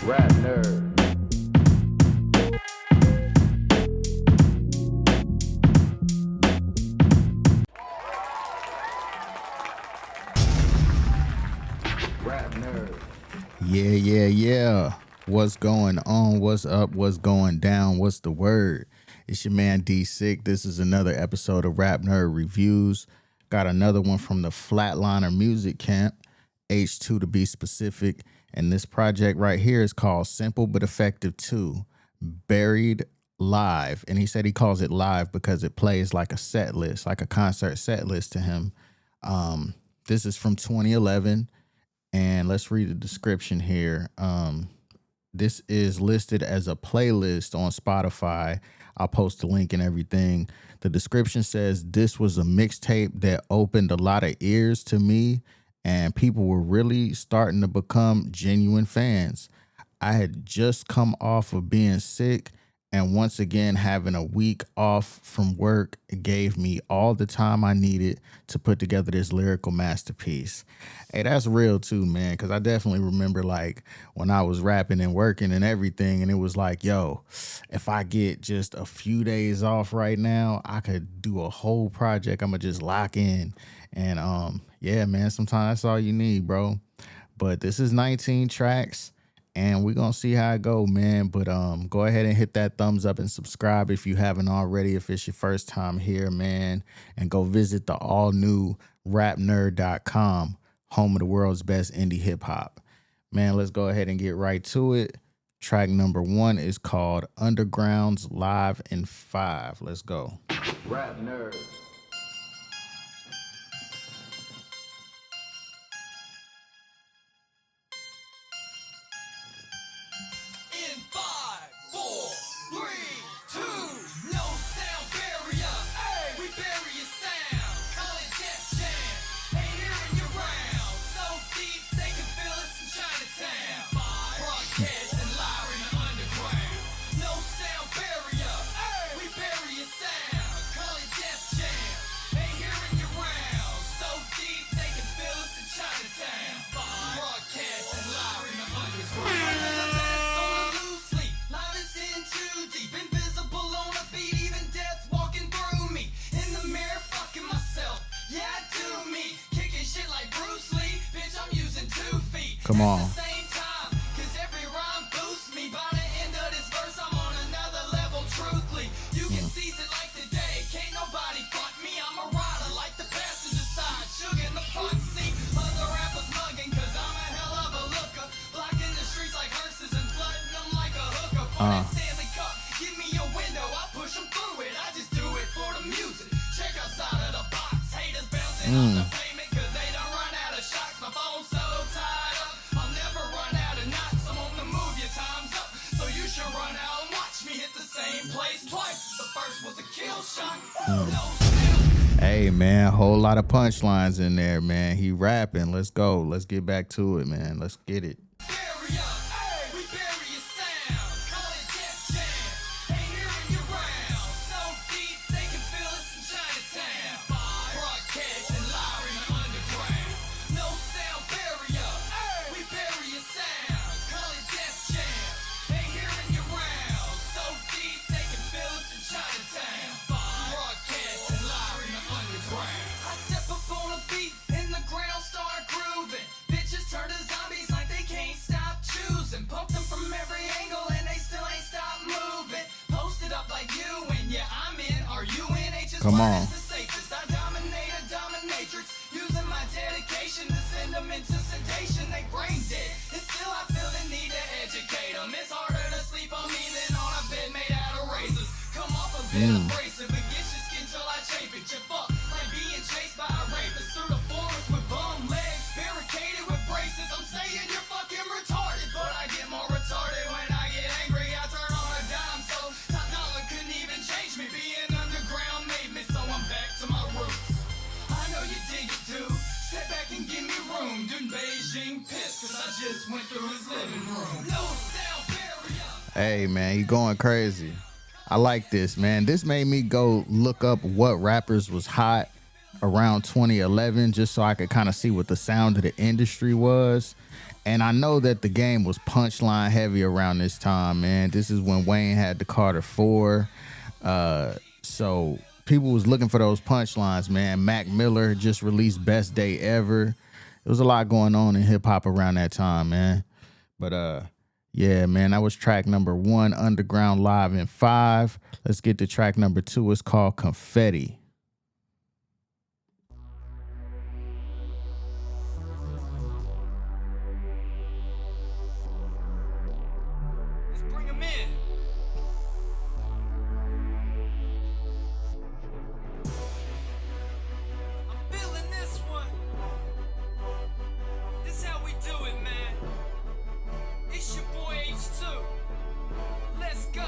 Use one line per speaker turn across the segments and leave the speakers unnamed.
Rap nerd. Rap nerd.
Yeah. What's going on? What's up? What's going down? What's the word? It's your man D Sick. This is another episode of Rap Nerd Reviews. Got another one from the Flatliner Music Camp, H2 to be specific. And this project right here is called Simple But Effective 2, Buried Live. And he said he calls it live because it plays like a set list, like a concert set list to him. This is from 2011. And let's read the description here. This is listed as a playlist on Spotify. I'll post the link and everything. The description says this was a mixtape that opened a lot of ears to me, and people were really starting to become genuine fans. I had just come off of being sick, and once again, having a week off from work gave me all the time I needed to put together this lyrical masterpiece. Hey, that's real too, man, because I definitely remember like when I was rapping and working and everything, and it was like, yo, if I get just a few days off right now, I could do a whole project. I'm going to just lock in. And yeah, man, sometimes that's all you need, bro. But this is 19 tracks. And we're going to see how it go, man. But go ahead and hit that thumbs up and subscribe if you haven't already, if it's your first time here, man. And go visit the all-new rapnerd.com, home of the world's best indie hip-hop. Man, let's go ahead and get right to it. Track number 1 is called Underground's Live in 5. Let's go.
Rap nerd.
In 5, 4, 3, 2, no sound barrier. Hey, we bury your sound. Call it Def Jam. Ain't hearing you round. So deep they can feel us in Chinatown. Broadcasting live in the underground. No sound barrier. Hey, we bury your sound. Call it Def Jam. Ain't hearing you round. So deep they can feel us in Chinatown. Broadcasting live in the underground. Deep, invisible on a beat, even death walking through me. In the mirror, fucking myself. Yeah, I do me. Kicking shit like Bruce Lee. Bitch, I'm using 2 feet.
Come on.
At the same time, cause every rhyme boosts me. By the end of this verse, I'm on another level, truthfully. You can seize it like the day. Can't nobody front me. I'm a rider like the passenger side. Sugar in the front seat. Other rappers mugging, cause I'm a hell of a looker. Blocking the streets like hearses and flooding them like a hooker. For that Stanley Cup. Give me a window, I push them through it. I just do it for the music. Check outside of the box. Haters bouncing on the pavement cause they done run out of shocks. My phone's so tied up. I'll never run out of knots. I'm on the move, your time's up. So you should run out and watch me hit the same place twice. The first was a kill shot. No sound.
Hey, man, whole lot of punchlines in there, man. He rapping. Let's go. Let's get back to it, man. Let's get it.
Barrier, hey, we bury your sound. Call it Def Jam. Ain't hearing you round. So deep they can feel us in Chinatown. Broadcasting live in the underground. No sound barrier, hey, we bury your sound. Call it Def Jam. Ain't hearing you round. So deep they can feel us in Chinatown. Broadcasting live in the underground. I step up on a beat and the ground start grooving. Bitches turn to zombies like they can't stop choosing. Pump them from every angle and they still ain't stop moving. Posted up like you and yeah, I'm in. Are you in?
Come on.
The safest. I dominate a dominatrix. Using my dedication to send them into sedation. They brain dead. And still I feel the need to educate them. It's harder to sleep on me than on a bed made out of razors. Come off a bit abrasive. It gets your skin till I chafe it. You fuck like being chased by a rapist through the forest with bum legs. Barricaded with braces. I'm saying you're fucking retarded. But I get more retarded when I get angry. I turn on a dime. So top dollar couldn't even change me. Being underground made me. So I'm back to my roots. I know you dig it, dude. Step back and give me room. Dude, Beijing pissed. Cause I just went through his living room. No sound barrier.
Hey, man, you going crazy. I like this, man. This made me go look up what rappers was hot around 2011 just so I could kind of see what the sound of the industry was. And I know that the game was punchline heavy around this time, man. This is when Wayne had the Carter 4. So people was looking for those punchlines, man. Mac Miller just released Best Day Ever. There was a lot going on in hip hop around that time, man. But yeah, man, that was track number 1, Underground Live in 5. Let's get to track number 2. It's called Confetti.
Let's bring 'em in. I'm feeling this one. This is how we do it, man. It's your boy H2. Let's go.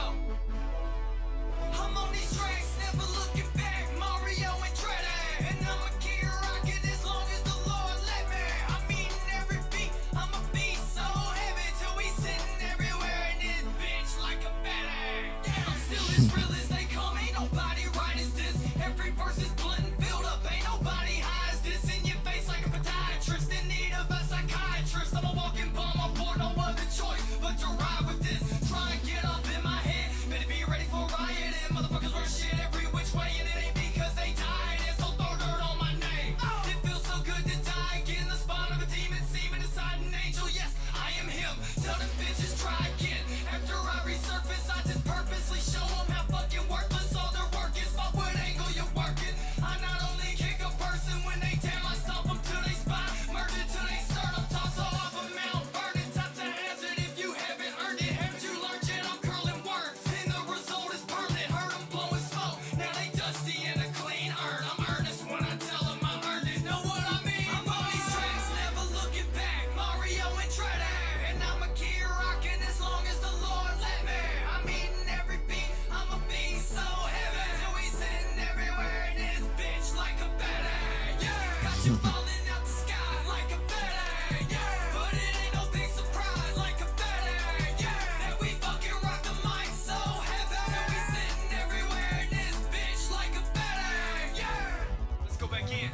I'm on these tracks, never looking back. Mario and Dreddy. And I'ma keep rocking as long as the Lord let me. I'm eating every beat, I'ma be so heavy till we sitting everywhere in this bitch like a fatty. I'm still as real as they come, ain't nobody right as this. Every verse is blunt and filled up, ain't nobody high as this. In your face like a podiatrist, in need of a psychiatrist. I'm a walking bomb, I'm bored, no other choice but to ride with this. Try and get off in my head, better be ready for a riot. And motherfuckers run shit every which way, and it ain't because they died. And so throw dirt on my name. It feels so good to die, get in the spawn of a demon, seeming inside an angel. Yes, I am him. Tell them bitches try again. After I resurface, I just purposely show them how fucking worthless all their work is. Fuck what angle you're working. I not only kick a person when they damn, I stomp them to they spot. Murder till they start up, toss off a Mount Vernon. Top to hazard if you haven't earned it. Haven't you learned yet? I'm curling words, and the result is permanent. Heard them blowing smoke, now they dusty and a clean urn. I'm earnest when I tell them I earned it. Know what I mean? I'm on these tracks, never looking back. Mario and Dreddy. And I'ma keep rocking as long as the Lord let me. I'm eating every beat, I'ma be so heavy till we sitting everywhere in this bitch like a fatty. Yeah, got you falling out the sky like a fatty. Yeah, but it ain't no big surprise like a fatty. Yeah, that we fucking rock the mic so heavy till we sitting everywhere in this bitch like a fatty. Yeah, let's go back in.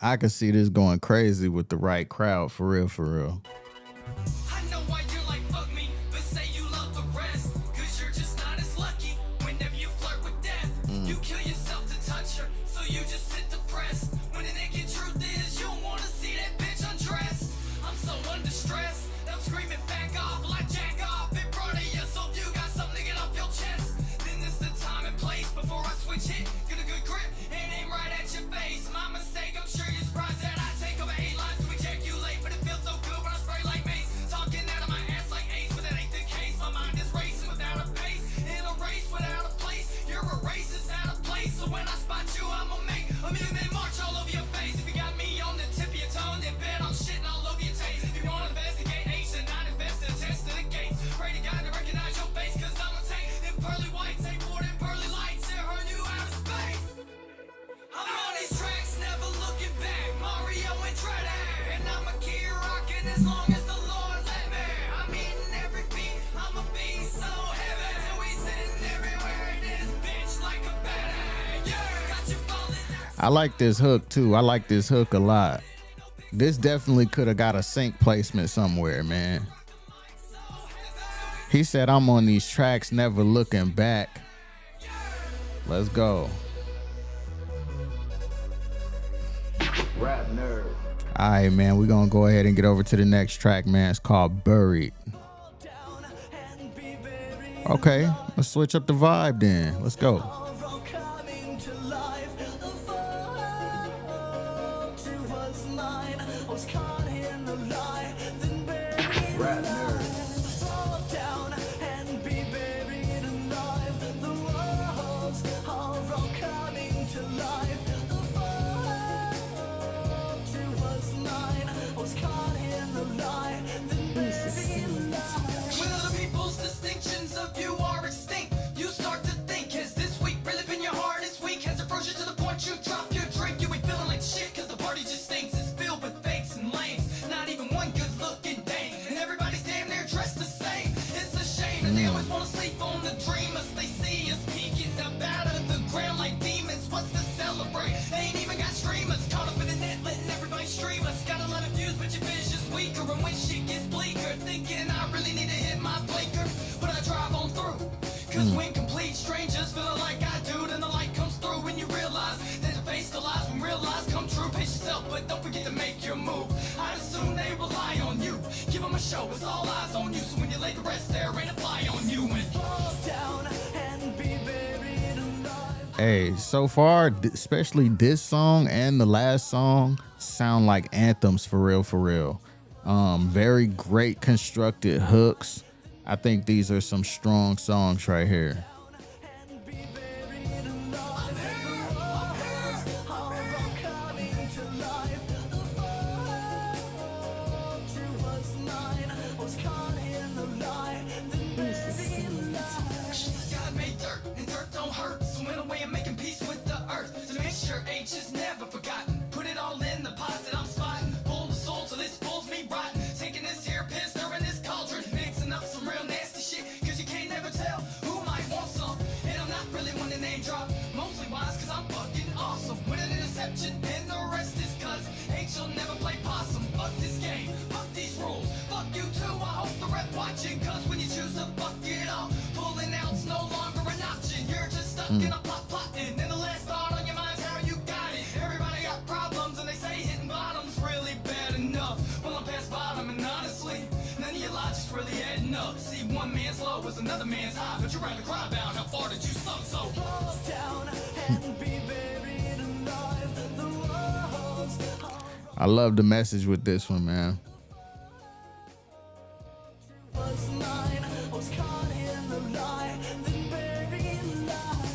I could see this going crazy with the right crowd, for real, for real.
I know why you're like fuck me, but say you love the rest. Cause you're just not as lucky whenever you flirt with death. You kill yourself to touch her, so you just sit depressed. When the naked truth is, you don't wanna see that bitch undressed. I'm so under stress, I'm screaming back off like jack off in front of you. So if you got something to get off your chest, then this the time and place. Before I switch hit, get a good grip and aim right at your face. My mistake, I'm sure you're surprised that I take over 8 lines to ejaculate. But it feels so good when I spray like mace. Talking out of my ass like ace, but that ain't the case. My mind is racing without a pace. In a race without a place, you're a racist out of place. So when I spot you, I'ma make a million march all over your face. If you got me on the tip of your tongue, then bet I'm shitting all over your taste. If you wanna investigate H and not invest in test to the gates, pray to God to recognize your face. Cause I'ma take them pearly whites, ain't more than pearly lights. They'll hurl you out of space. I'm on these tracks, never looking back. Mario and Dreddy. And I'ma keep rocking as long as the Lord let me. I'm eating every beat, I'ma be so heavy till we sitting everywhere in this bitch like a fatty. Yeah, got you falling out.
I like this hook too. I like this hook a lot. This definitely could have got a sync placement somewhere, man. He said, I'm on these tracks, never looking back. Let's go.
Rap nerd.
All right, man, we're going to go ahead and get over to the next track, man. It's called Buried. Okay, let's switch up the vibe then. Let's go.
Rap nerd.
When other people's distinctions of you are extinct, you start to think, has this week really been your hardest week? Has it froze you to the point you drop your drink? You ain't feeling like shit cause the party just stinks. It's filled with fakes and lames, not even one good looking dame. And everybody's damn forget to make your move. I assume they rely on you. Give them a show, it's all eyes on you. So when you lay the rest, there ain't a fly on you. And fall down and be buried alive.
Hey, so far, especially this song and the last song sound like anthems for real, for real. Very great constructed hooks. I think these are some strong songs right here.
And the rest is cuz H'll never play possum. Fuck this game, fuck these rules. Fuck you too, I hope the ref watching. Cuz when you choose to fuck it up, pulling out's no longer an option. You're just stuck in a plotting. And the last thought on your mind's how you got it. Everybody got problems and they say hitting bottom's really bad enough. Well, I'm past bottom and honestly, none of your logic's really adding up. See, one man's low is another man's high, but you'd rather cry about how far did you suck. So fall down and be buried alive. The walls
I love the message with this one, man.
was mine, was caught in the lie, then buried alive.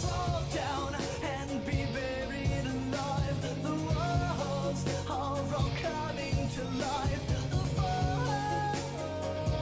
Fall down and be buried alive. The walls are all coming to life. The fall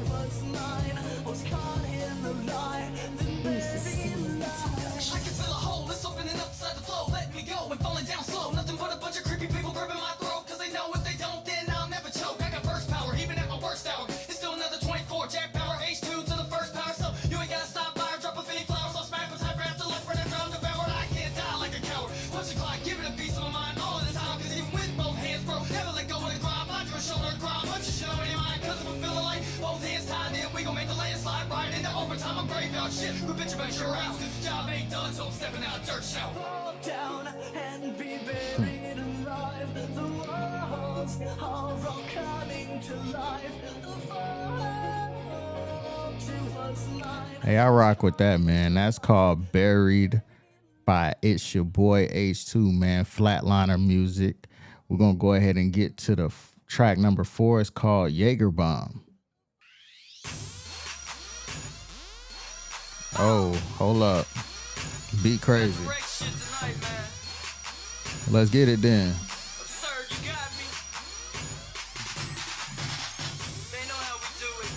was mine, was caught in the lie, then buried alive. I can feel a hole, it's opening upside the flow. Let me go and falling down slow. Nothing but a bunch of creepy people gripping my throat. Cause they know if they don't, then I'll never choke. I got burst power, even at my worst hour. It's still another 24, jack power, H2 to the first power. So you ain't gotta stop by or drop off any flowers. I'll smack with hyper after life, right after I'm devoured. I can't die like a coward. Punch the clock, give it a piece of my mind all of the time. Cause even with both hands, bro, never let go of the grind. Find your shoulder grind, punch your shit on your mind. Cause if I'm feeling like both hands tied in, we gon' make the landslide right into overtime. I'm graveyard shit. Quit bitch about your house, cause the job ain't done, so I'm stepping out dirt shower. Fall down and be buried alive. The walls are all coming to life. The fall was mine.
Hey, I rock with that, man. That's called Buried by It's Your Boy H2, man. Flatliner music. We're going to go ahead and get to the track number 4. It's called Jaeger Bomb. Oh, hold up. Be crazy. Let's get it then.
Absurd, you got me. They know how we do it.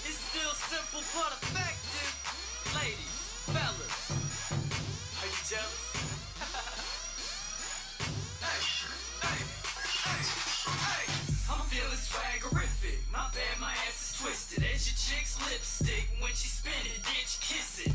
It's still simple but effective. Ladies, fellas, are you jealous? Hey, I'm feeling swaggerific. My bad, my ass is twisted. As your chick's lipstick when she spin it, bitch, kiss it.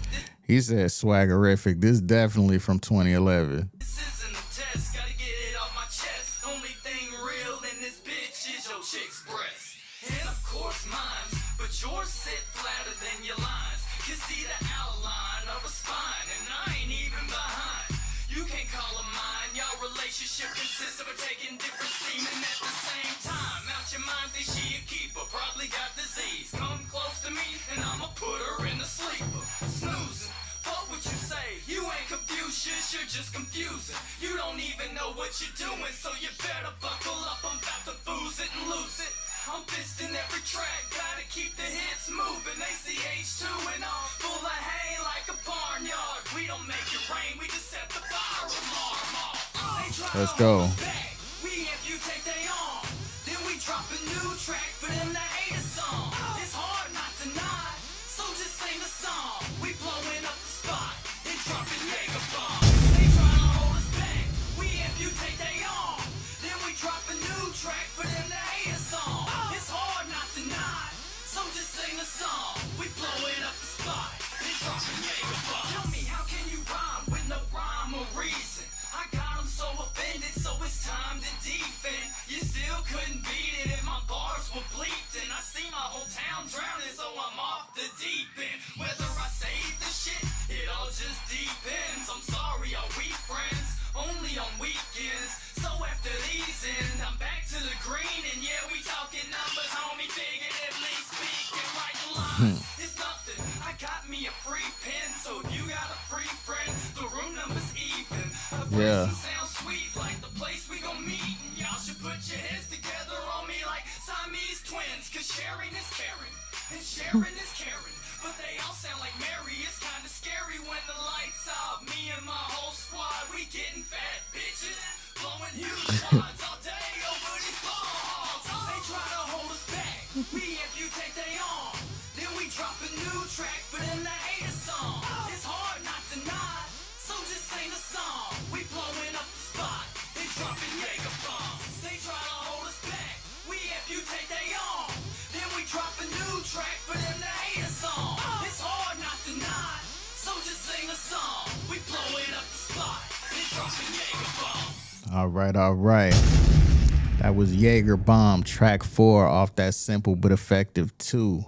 He said swaggerific. This is definitely from 2011.
This isn't a test, gotta get it off my chest. Only thing real in this bitch is your chick's breast. And of course mine's, but yours sit flatter than your lines. Can see the outline of a spine, and I ain't even behind. You can't call her mine, y'all relationship consists of her taking different semen at the same time. Out your mind, think she a keeper, probably got disease. Come close to me, and I'ma put her in the sleeper. Snoozing. Fuck what you say, you ain't Confucius, you're just confusing. You don't even know what you're doing, so you better buckle up, I'm about to lose it and lose it. I'm pissed in every track, gotta keep the hits moving. They see H2 and all full of hay like a barnyard. We don't make it rain, we just set the fire alarm off.
Let's go.
We amputate they arm, then we drop a new track for them to hate a song. It's hard not to nod, so just sing the song. We blowing up the spot and dropping Jaeger bombs. They tryna hold us back, we amputate they arm, then we drop a new track for them to hate a song. It's hard not to nod, so just sing the song. We blowing up the spot and dropping Jaeger bombs. Tell me, how can you rhyme with no rhyme or reason? I got them so offended, so it's time to defend. You still couldn't beat it and my bars were bleeped, and I see my whole town drowning, so I'm off the deep end. Whether I save the shit, it all just depends. I'm sorry, are we friends? Only on weekends. So after these It's nothing. I got me a free pen, so if you got a free friend, the room number's even.
Yeah.
Sounds sweet, like the place we gon' meet. And y'all should put your heads together on me like Siamese twins, cause sharing is caring, and sharing is caring. But they all sound like Mary. It's kinda scary when the lights out. Me and my whole squad, we getting fat bitches, blowing huge wads all day over these balls. They try to hold us back, we amputate they arm. Then we drop a new track for them to hate a song. It's hard not to nod, so just sing the song. We blowing up the spot, they dropping Jaeger bombs. They try to hold us back, we amputate they arm. Then we drop a new track for them to hate a song. It's hard not to nod, so just sing a song. We blowing up the spot, they dropping Jaeger bombs.
All right, all right. That was Jaeger Bomb, track 4 off that Simple But Effective 2,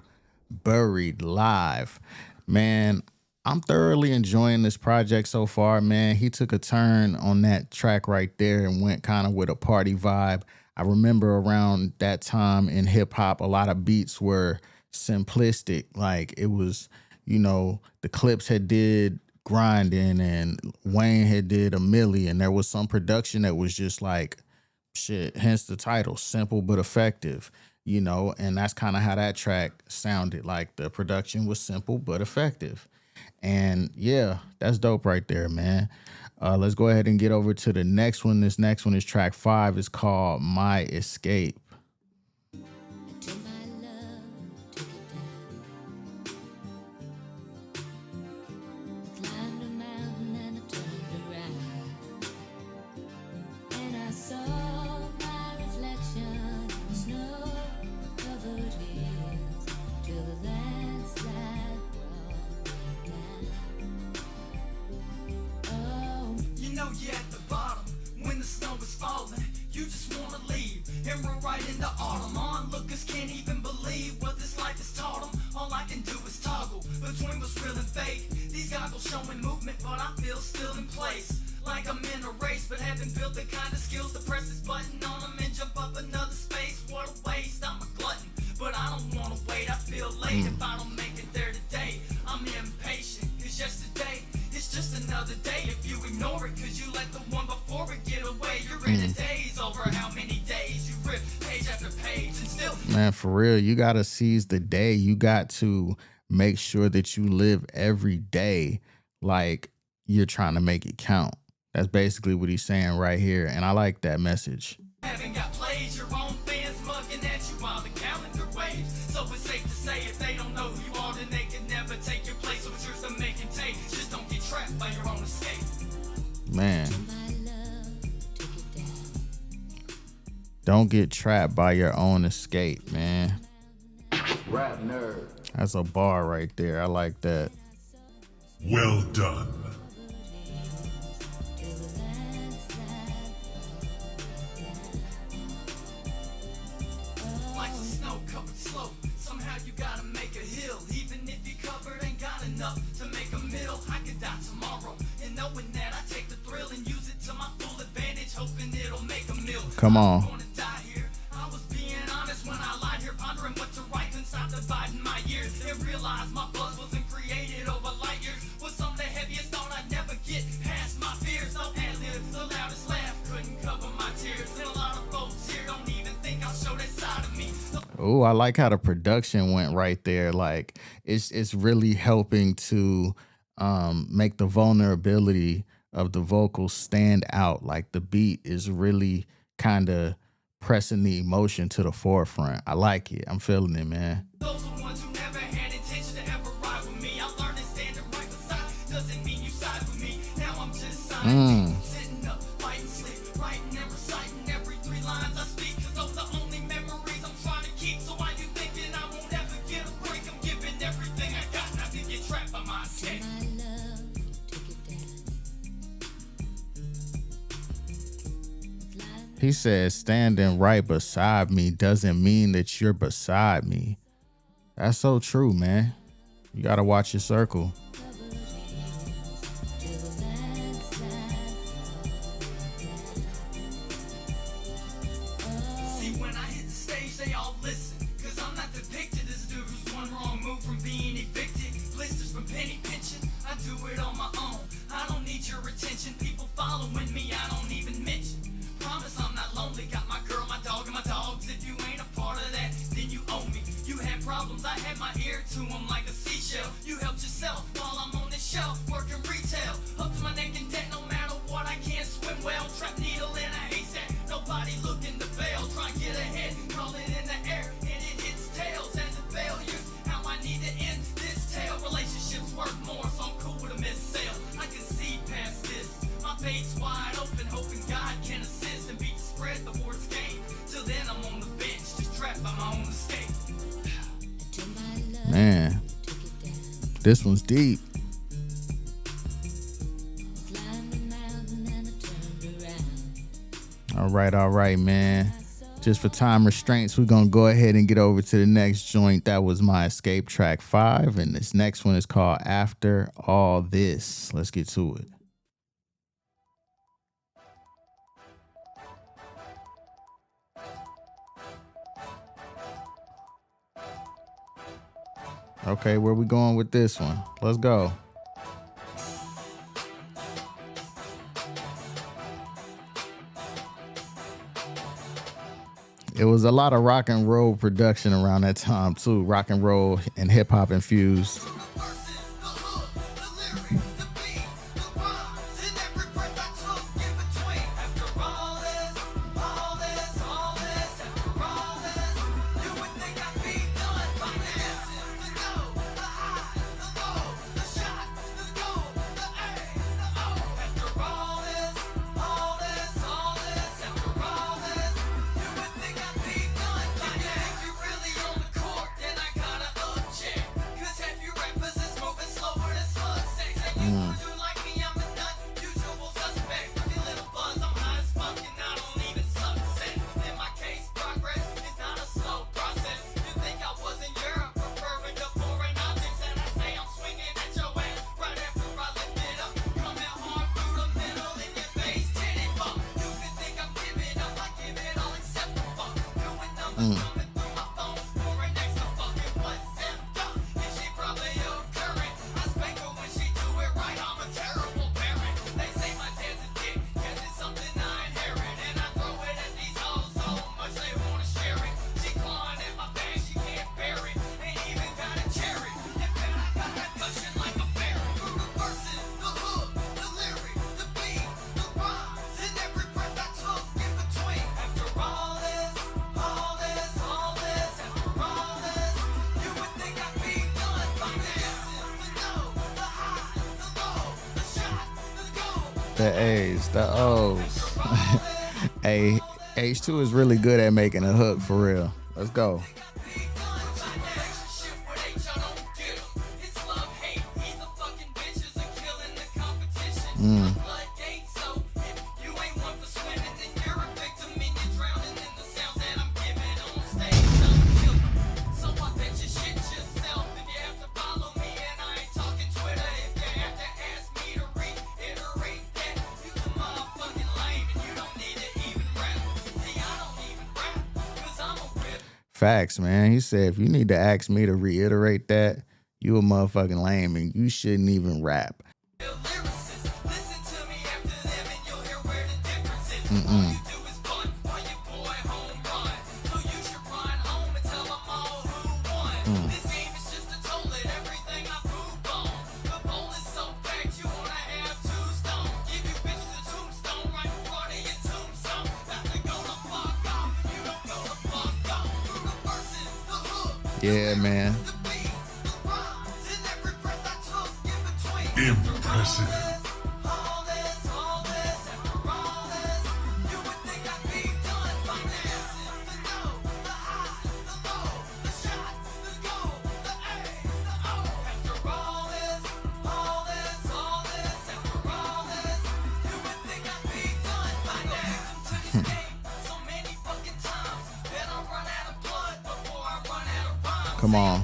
Buried Live. Man, I'm thoroughly enjoying this project so far, man. He took a turn on that track right there and went kind of with a party vibe. I remember around that time in hip hop, a lot of beats were simplistic. Like it was, you know, the Clips had did Grinding and Wayne had did A Million. There was some production that was just like, shit, hence the title, Simple But Effective, you know, and that's kind of how that track sounded. Like the production was simple but effective. And yeah, that's dope right there, man. Let's go ahead and get over to the next one. This next one is track 5. It's called My Escape.
Until my love took it down. I climbed a mountain and I turned around, and I saw my reflection in the snow-covered hills till the landslide brought me down. Oh,
You know you're at the bottom when the snow is falling. You just wanna leave and run right into autumn. Onlookers can't even believe what this life has taught them. All I can do is toggle between what's real and fake. These goggles showing movement, but I feel still in place. Like I'm in a race, but haven't built the kind of skills to press this button on them and jump up another space. What a waste, I'm a glutton, but I don't wanna wait. I feel late if I don't make it there today. I'm impatient, cause yesterday it's just another day. If you ignore it, cause you let the one before it get away, you're in a daze over how many days you rip page after page and still.
Man, for real, you got to seize the day. You got to make sure that you live every day like you're trying to make it count. That's basically what he's saying right here. And I like that message.
Haven't got plays, your own fans mugging at you while the calendar waves. So it's safe to say if they don't know who you are, then they can never take your place. So it's yours to make and take. Just don't get trapped by your own escape.
Man,
my love took it down.
don't get trapped by your own escape, man.
Rap nerd.
That's a bar right there. I like that.
Well done.
Life's a snow-covered slope. Somehow you gotta make a hill. Even if you covered ain't got enough to make a meal. I could die tomorrow, and knowing that I take the thrill and use it to my full advantage, hoping it'll make a meal.
Come on.
I'm gonna die here. I was being honest when I lied here, pondering what to write and stop dividing my years. And realized my buzz wasn't created over light years. Was some of the heaviest thought I'd never get past my fears. No ad-libs, the loudest laugh couldn't cover my tears. And a lot of folks here don't even think I'll show that side of me.
Oh, I like how the production went right there. Like it's really helping to make the vulnerability of the vocals stand out. Like the beat is really kind of pressing the emotion to the forefront. I like it. I'm feeling it, man.
Those are ones who never had intention to ever ride with me. I learned that standing right beside doesn't mean you side with me. Now I'm just signing, sitting up, fighting sleep, writing and reciting every 3 lines I speak. Cause those are only memories I'm trying to keep. So why you thinking I won't ever get a break? I'm giving everything I got not to get trapped by my escape.
My love took it down.
He says standing right beside me doesn't mean that you're beside me. That's so true, man. You got to watch your circle.
See, when I hit the stage, they all listen. Cause I'm not depicted as dude who's one wrong move from being problems, I had my ear to them like a seashell. You helped yourself while I'm on the shelf, working retail. Up to my neck in debt, no matter what, I can't swim well. Trap needle in a haystack, nobody looking to bail. Try and get ahead, call it in the air, and it hits tails as it failures. How I need to end this tale. Relationships work more, so I'm cool with a missed sale. I can see past this, my fate's wide open, hoping God can assist and beat the spread before it's game. Till then I'm on the bench, just trapped by my own escape.
Man, this one's deep. All right, man. Just for time restraints, we're going to go ahead and get over to the next joint. That was my Escape track 5, and this next one is called After All This. Let's get to it. Okay, where we going with this one? Let's go. It was a lot of rock and roll production around that time too. Rock and roll and hip hop infused. The A's, the O's. Hey, H2 is really good at making a hook for real. Let's go. Facts, man. He said, if you need to ask me to reiterate that, you a motherfucking lame and you shouldn't even rap. Yeah, man.
Impressive.
Come on.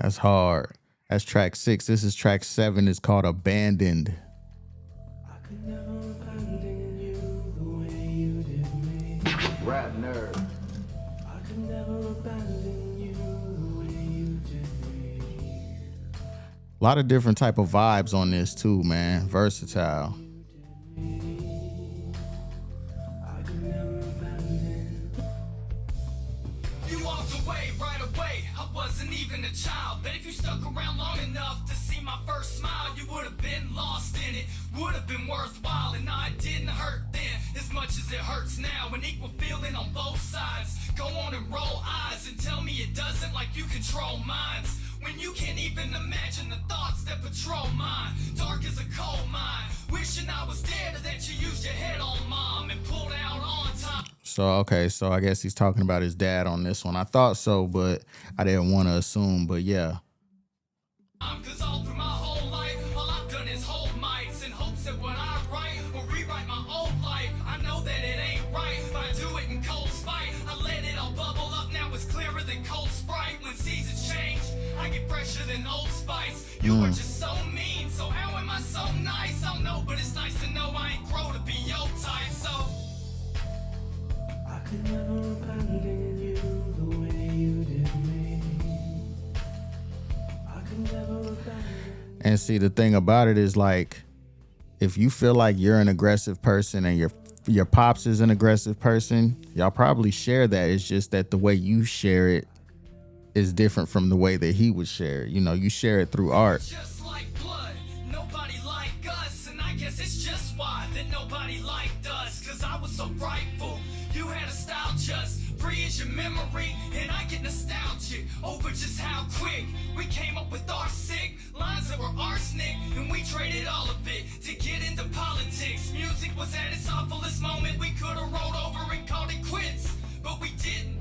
That's hard. That's track 6. This is track 7. It's called Abandoned.
Rap nerd.
A lot of different type of vibes on this too, man. Versatile.
You walked away right away. I wasn't even a child. But if you stuck around long enough to see my first smile, you would have been lost in it. Would have been worthwhile. And no, it didn't hurt then as much as it hurts now. An equal feeling on both sides. Go on and roll eyes and tell me it doesn't, like you control minds. When you can't even imagine the thoughts that patrol mine. Dark as a coal mine. Wishing I was dead or that you used your head on mom and pulled out on time.
So, okay, so I guess he's talking about his dad on this one. I thought so, but I didn't want to assume, but yeah.
Cause all through my whole life, all I've done is hold mics in hopes that what I write will rewrite my old life. I know that it ain't right, but I do it in cold spite. I let it all bubble up, now it's clearer than cold Sprite. When seasons change, I get fresher than Old Spice. You are just so mean, so how am I so nice? I don't know, but it's nice to know I ain't grow to be your type, so I could never abandon you the way you did me. I could never abandon.
And see, the thing about it is, like, if you feel like you're an aggressive person and your pops is an aggressive person, y'all probably share that. It's just that the way you share it is different from the way that he would share it. You know, you share it through art.
Just like blood, nobody like us, and I guess it's just why that nobody liked us. Cause I was so rightful, you had a style just free as your memory, and I get nostalgic over just how quick we came up with our sick lines that were arsenic, and we traded all of it to get into politics. Music was at its awfulest moment, we could have rolled over and called it quits, but we didn't.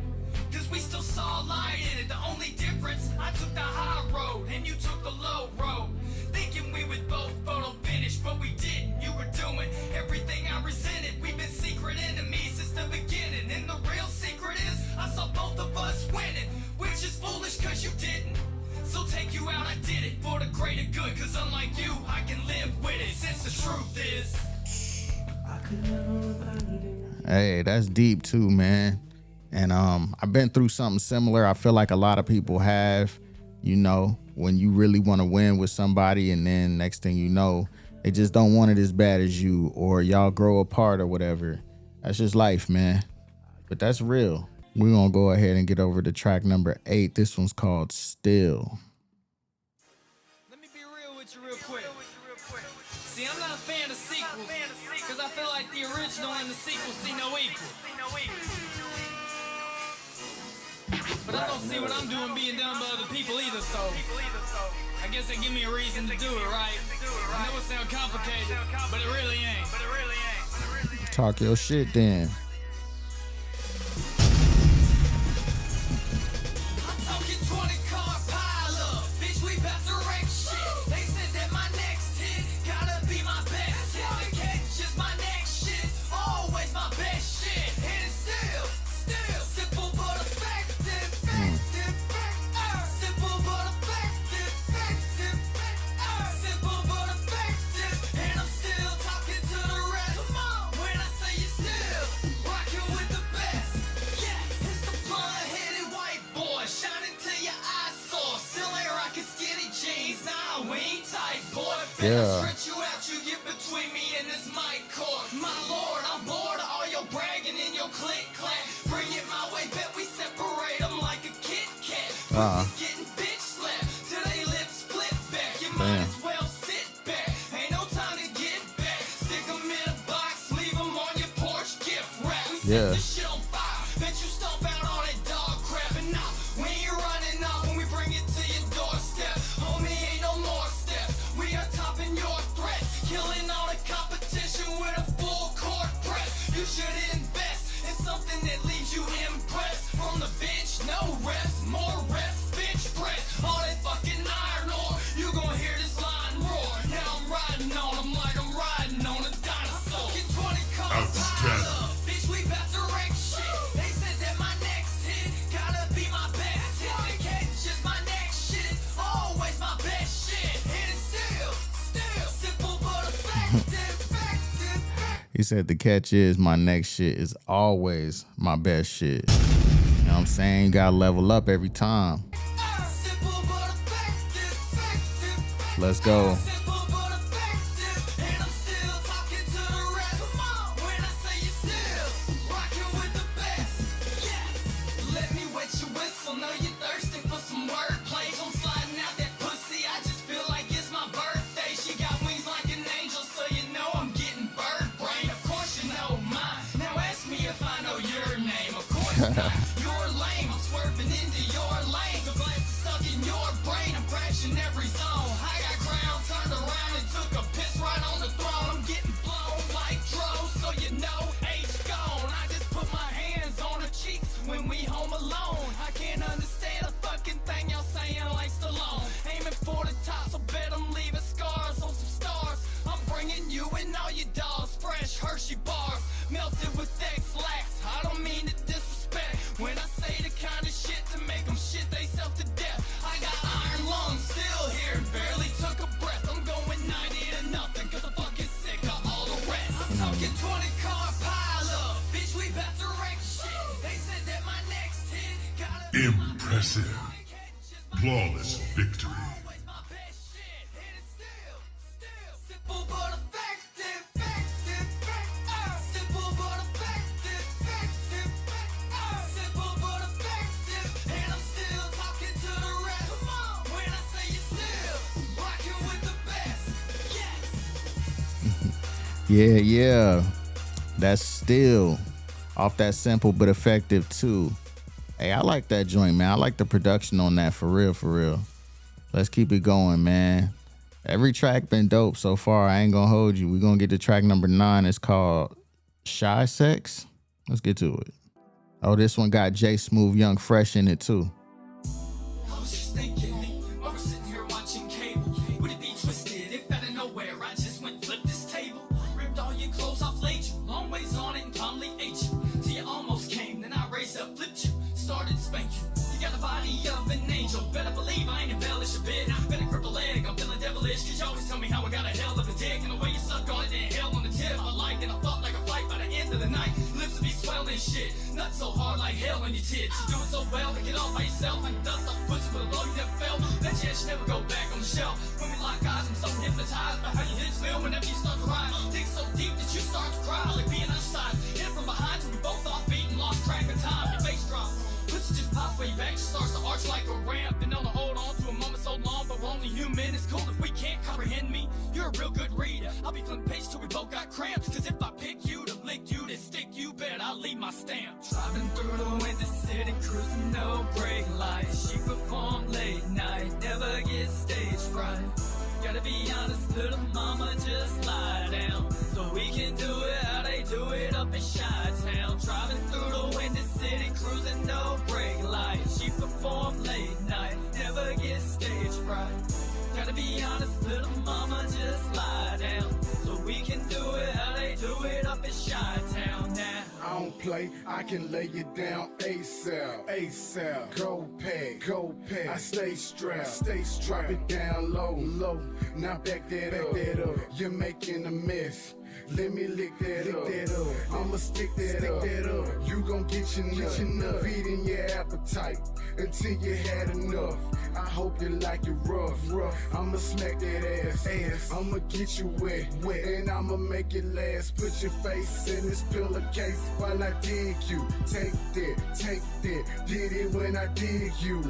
Cause we still saw a light in it. The only difference, I took the high road and you took the low road. Thinking we would both photo finish, but we didn't. You were doing everything I resented. We've been secret enemies since the beginning. And the real secret is, I saw both of us winning. Which is foolish cause you didn't. So take you out, I did it for the greater good. Cause unlike you, I can live with it. Since the truth is, I could never abandon.
Hey, that's deep too, man. And I've been through something similar. I feel like a lot of people have, you know, when you really want to win with somebody and then next thing you know, they just don't want it as bad as you, or y'all grow apart or whatever. That's just life, man. But that's real. We're going to go ahead and get over to track number 8. This one's called Still.
let me be real with you real quick. See, I'm not a fan of sequels, cause I feel like the original and the sequel see no equal. But I don't see what I'm doing being done by other people either, so I guess they give me a reason to do it, right? I know it sounds complicated, but it really ain't.
Talk your shit then.
I'm talking 20-car pile-up, bitch, we bout to wreck shit. They said that my next hit gotta be my best hit. The catch is my next shit, always my best shit. And it's still simple but effective. Simple but effective. Simple but effective. And I'm still talking to the rest. When I say you're still rocking with the best. Yeah, it's the blonde-headed white boy shining till your eyes sore. Still ain't rocking skinny jeans. Nah, we ain't tight, boy.
Yeah.
Stretch you out, you get between me and this mic cord. My lord, I'm bored of all your bragging and your click clack. Bring it my way, bet we separate them like a Kit Kat. Pussy's getting bitch slapped till they lips flip back. You might as well sit back. Ain't no time to get back. Stick them in a box, leave them on your porch, gift wrap. We set this shit on fire. Bet you stomp out all that dog crap. And now, we ain't running off when we bring it to your doorstep. Homie, ain't no more steps. We are topping your threats. Killing all the competition with a full court press. You should invest in something that leaves you impressed. From the bench, no reps, more reps, bench press. All that fucking iron ore, you gon' hear this line roar. Now I'm riding on them like I'm riding on a dinosaur. Get 20 cars
Outstanding.
pile up, bitch, we bout to wreck
said the catch is my next shit is always my best shit. You know what I'm saying? You gotta level up every time. Let's go.
You're lame, I'm swerving into your lane. The blast is stuck in your brain, I'm crashing every zone. I got crown, turned around and took a piss right on the throne. I'm getting blown like droves, so you know H gone. I just put my hands on her cheeks when we home alone. I can't understand a fucking thing y'all saying like Stallone. Aiming for the top, so bet I'm leaving scars on some stars. I'm bringing you and all your dolls fresh Hershey bars, melted with X-Lax. I don't mean to disrespect when I say the kind of shit to make them shit they self to death. I got iron lungs, still here, barely took a breath. I'm going 90 to nothing, cause I'm fucking sick of all the rest. I'm talking 20-car pile up, bitch, we about to wreck shit. They said that my next hit gotta be
Impressive. Flawless victory.
always my best shit. Hit it still, simple but effective, simple but effective, simple but effective. And I'm still talking to the rest. Come on, when I say you still rocking with the best, yes.
Yeah. That's still off that simple but effective too. Hey, I like that joint, man. I like the production on that for real. Let's keep it going, man. Every track been dope so far. I ain't gonna hold you. We're gonna get to track number 9. It's called Shy Sex. Let's get to it. Oh, this one got J Smooth Young Fresh in it too.
I was just thinking, while we're sitting here watching cable, would it be twisted if out of nowhere I just went flip this table? Ripped all your clothes off, laid you, long ways on it and calmly ate you, till you almost came, then I raised up, flipped you, started spank you. You got the body of an angel, better believe I ain't embellish a bit. Better grip a leg, I'm feeling devilish, cause you always tell me how I got a hell of a dick, and the way you suck on it and hell on the tip. I like it, I felt like a fight by the end of the night. Lips would be swelling shit, nuts so hard like hell on your tits. You doing so well to get off by yourself, like dust off pussy with a blow you never felt. That shit should never go back on the shelf. When we lock eyes, I'm so hypnotized by how your hips feel whenever you start to rhyme. Dig so deep that you start to cry, like being outside. Hit from behind till we both off beat and lost track of time. Your face drop, pussy just pops way back, just starts to arch like a ramp. And on to hold on to a moment so long, but we're only human. It's cool if we can't comprehend me. You're a real good reader. I'll be flipping pages till we both got cramps. Cause if I pick you to lick you to stick you, bet I'll leave my stamp. Driving through the winter city, cruising no brake lights. She performed late night, never get stage fright. Gotta be honest, little mama, just lie down. So we can do it how they do it up in Chi-Town. Driving through the winter city, cruising no brake lights. She performed late night, never get stage fright. Gotta be honest, little mama, just lie down. So we can do it how they do it up in Chi-Town now.
I don't play, I can lay you down ASAP. Go pay. I stay strapped. Drop it down low. Now back that up. You're making a mess. Let me lick that up. I'ma stick that up. You gon' get your nut. Feeding your appetite until you had enough. I hope you like it rough. I'ma smack that ass. I'ma get you wet. And I'ma make it last. Put your face in this pillowcase while I dig you. Take that. Did it when I dig you.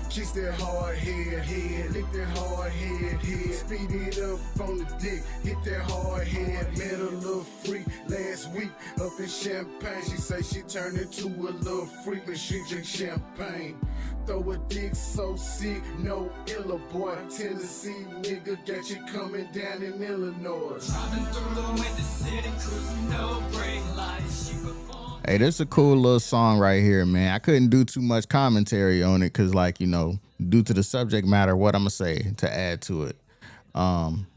Kiss that hard head, lick that hard head, speed it up on the dick, hit that hard head. Met a little freak last week up in Champagne. She say she turned into a little freak when she drink champagne. Throw a dick so sick, no illa boy. Tennessee nigga got you coming down in Illinois.
Driving through the winter city, cruising no brake lights. She performed.
Hey, this is a cool little song right here, man. I couldn't do too much commentary on it because, like, you know, due to the subject matter, what I'm going to say to add to it.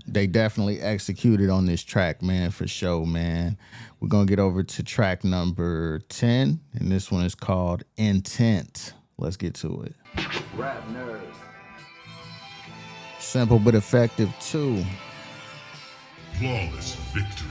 They definitely executed on this track, man, for sure, man. We're going to get over to track number 10, and this one is called Intent. Let's get to it.
Rap nerds.
Simple but effective, too.
Flawless victory.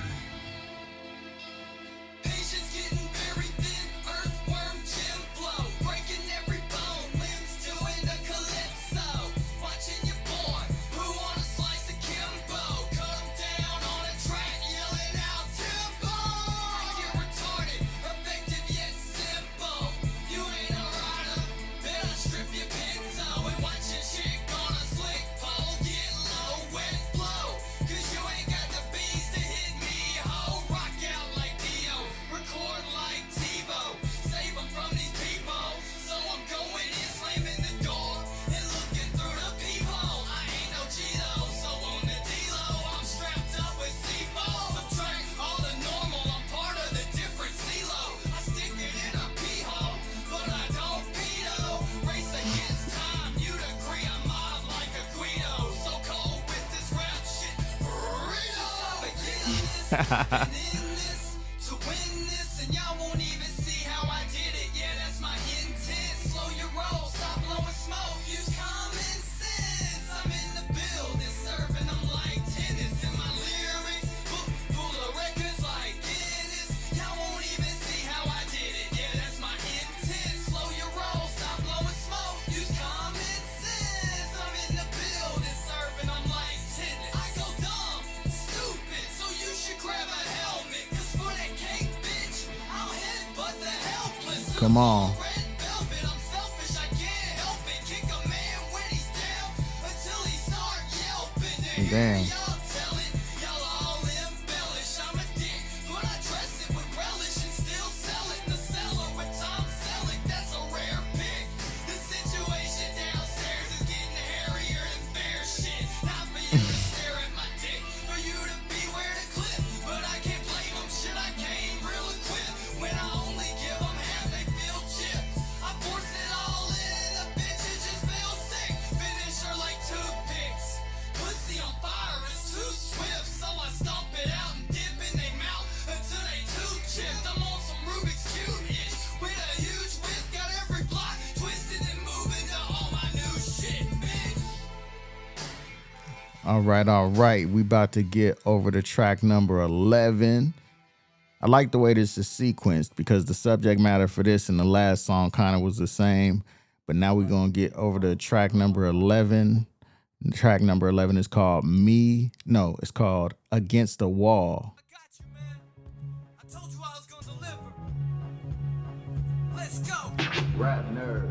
this to win this, and y'all won't even see how I did it. Yeah, that's my intent. Slow your roll, stop blowing smoke, use common sense. I'm in the building, serving them like tennis. And my lyrics, full of records like Guinness. Y'all won't even see how I did it. Yeah, that's my intent. Slow your roll, stop blowing smoke, use common sense. I'm in the building, serving them like tennis. I go dumb, stupid, so you should grab a helmet. Cause for that cake, bitch, I'll headbutt the helpless.
Come on.
Red velvet, I'm selfish, I can't help it. Kick a man when he's down until he start yelping. To
Damn.
hear y'all tell it, y'all all embellish. I'm a dick, but I dress it with relish and still sell it in the cellar with Tom Selleck. That's a rare pick. The situation downstairs is getting hairier than bear shit. Not for you to stare at my dick, for you to beware the clip. But I can't blame them, shit, I came real equipped. When I only give them half, they feel chipped. I force it all in, the bitches just feel sick. Finish her like toothpicks. Pussy on fire is too swift, so I stomp it out and dip in they mouth until they too chipped. I'm on some Rubik's Cube itch with a huge whip, got every block twisted and moving to all my new shit, bitch.
All right. We about to get over to track number 11. I like the way this is sequenced because the subject matter for this and the last song kind of was the same. But now we're going to get over to track number 11. Track number 11 is called it's called Against the Wall.
I got you, man. I told you I was gonna deliver. Let's go.
Rap nerd.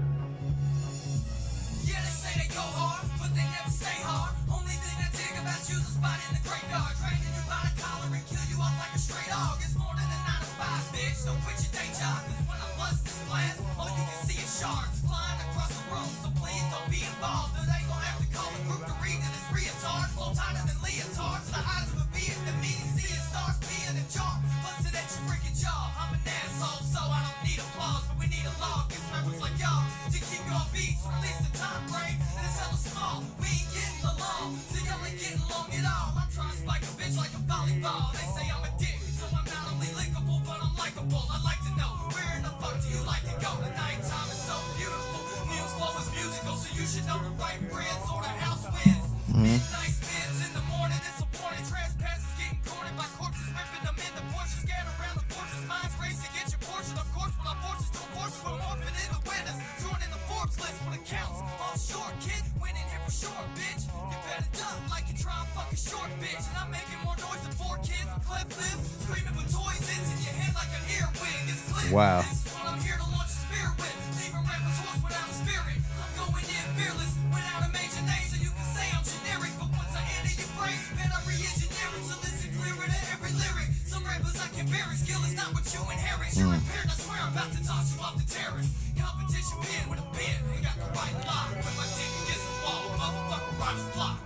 Yeah, they say they go hard, but they never stay hard. Only thing I dig about you's a spot in the graveyard. Dragging you by the collar and kill you off like a stray dog. It's more than a 9 to 5, bitch. Don't quit your day job. Cause when I bust this blast, all you can see is shards flying across the room. So please don't be involved. Or they gon' have to call a group to read to this retard. Flow tighter than leotards. The eyes of a Vietnamese seeing stars peeing in jar. Busted at your freaking jaw. I'm an asshole, so I don't need applause. But we need a law. Cause rappers like y'all to keep you on beats. Release the time frame. And it's hella small. We ain't getting along. So y'all ain't getting along at all. I'm trying to spike a bitch like a volleyball. They say I'm a dick. So I'm not only lickable, but I'm likable. I like to know where in the fuck do you like to go? The nighttime is so beautiful. News flow is musical, so you should know the right brands or the house wins. Midnight spins in the morning, disappointed. Trespassers getting cornered by corpses, ripping them into portions. Scattered around the forces, minds racing, get your portion. Of course, when I force it to abortion, we're morphing into winners. Joining the Forbes list when it counts. Offshore kid, winning here for sure, bitch. You better duck like you try and fuck a short bitch. And I'm making more noise than 4 kids with clip lips. Screaming with toys in your head like an earwig. It's clear.
Wow.
This is what I'm here to launch a spear with. Leaving rappers hoarse without a spirit. I'm going in fearless without a major name, so you can say I'm generic. But once I enter your brain, then I re-engineer it to listen clearer to every lyric. Some rappers I can bear it. Skill is not what you inherit. You're impaired. I swear I'm about to toss you off the terrace. Competition pin with a pen. Ain't got the right lock. When my dick against the wall, motherfucker Roger's block.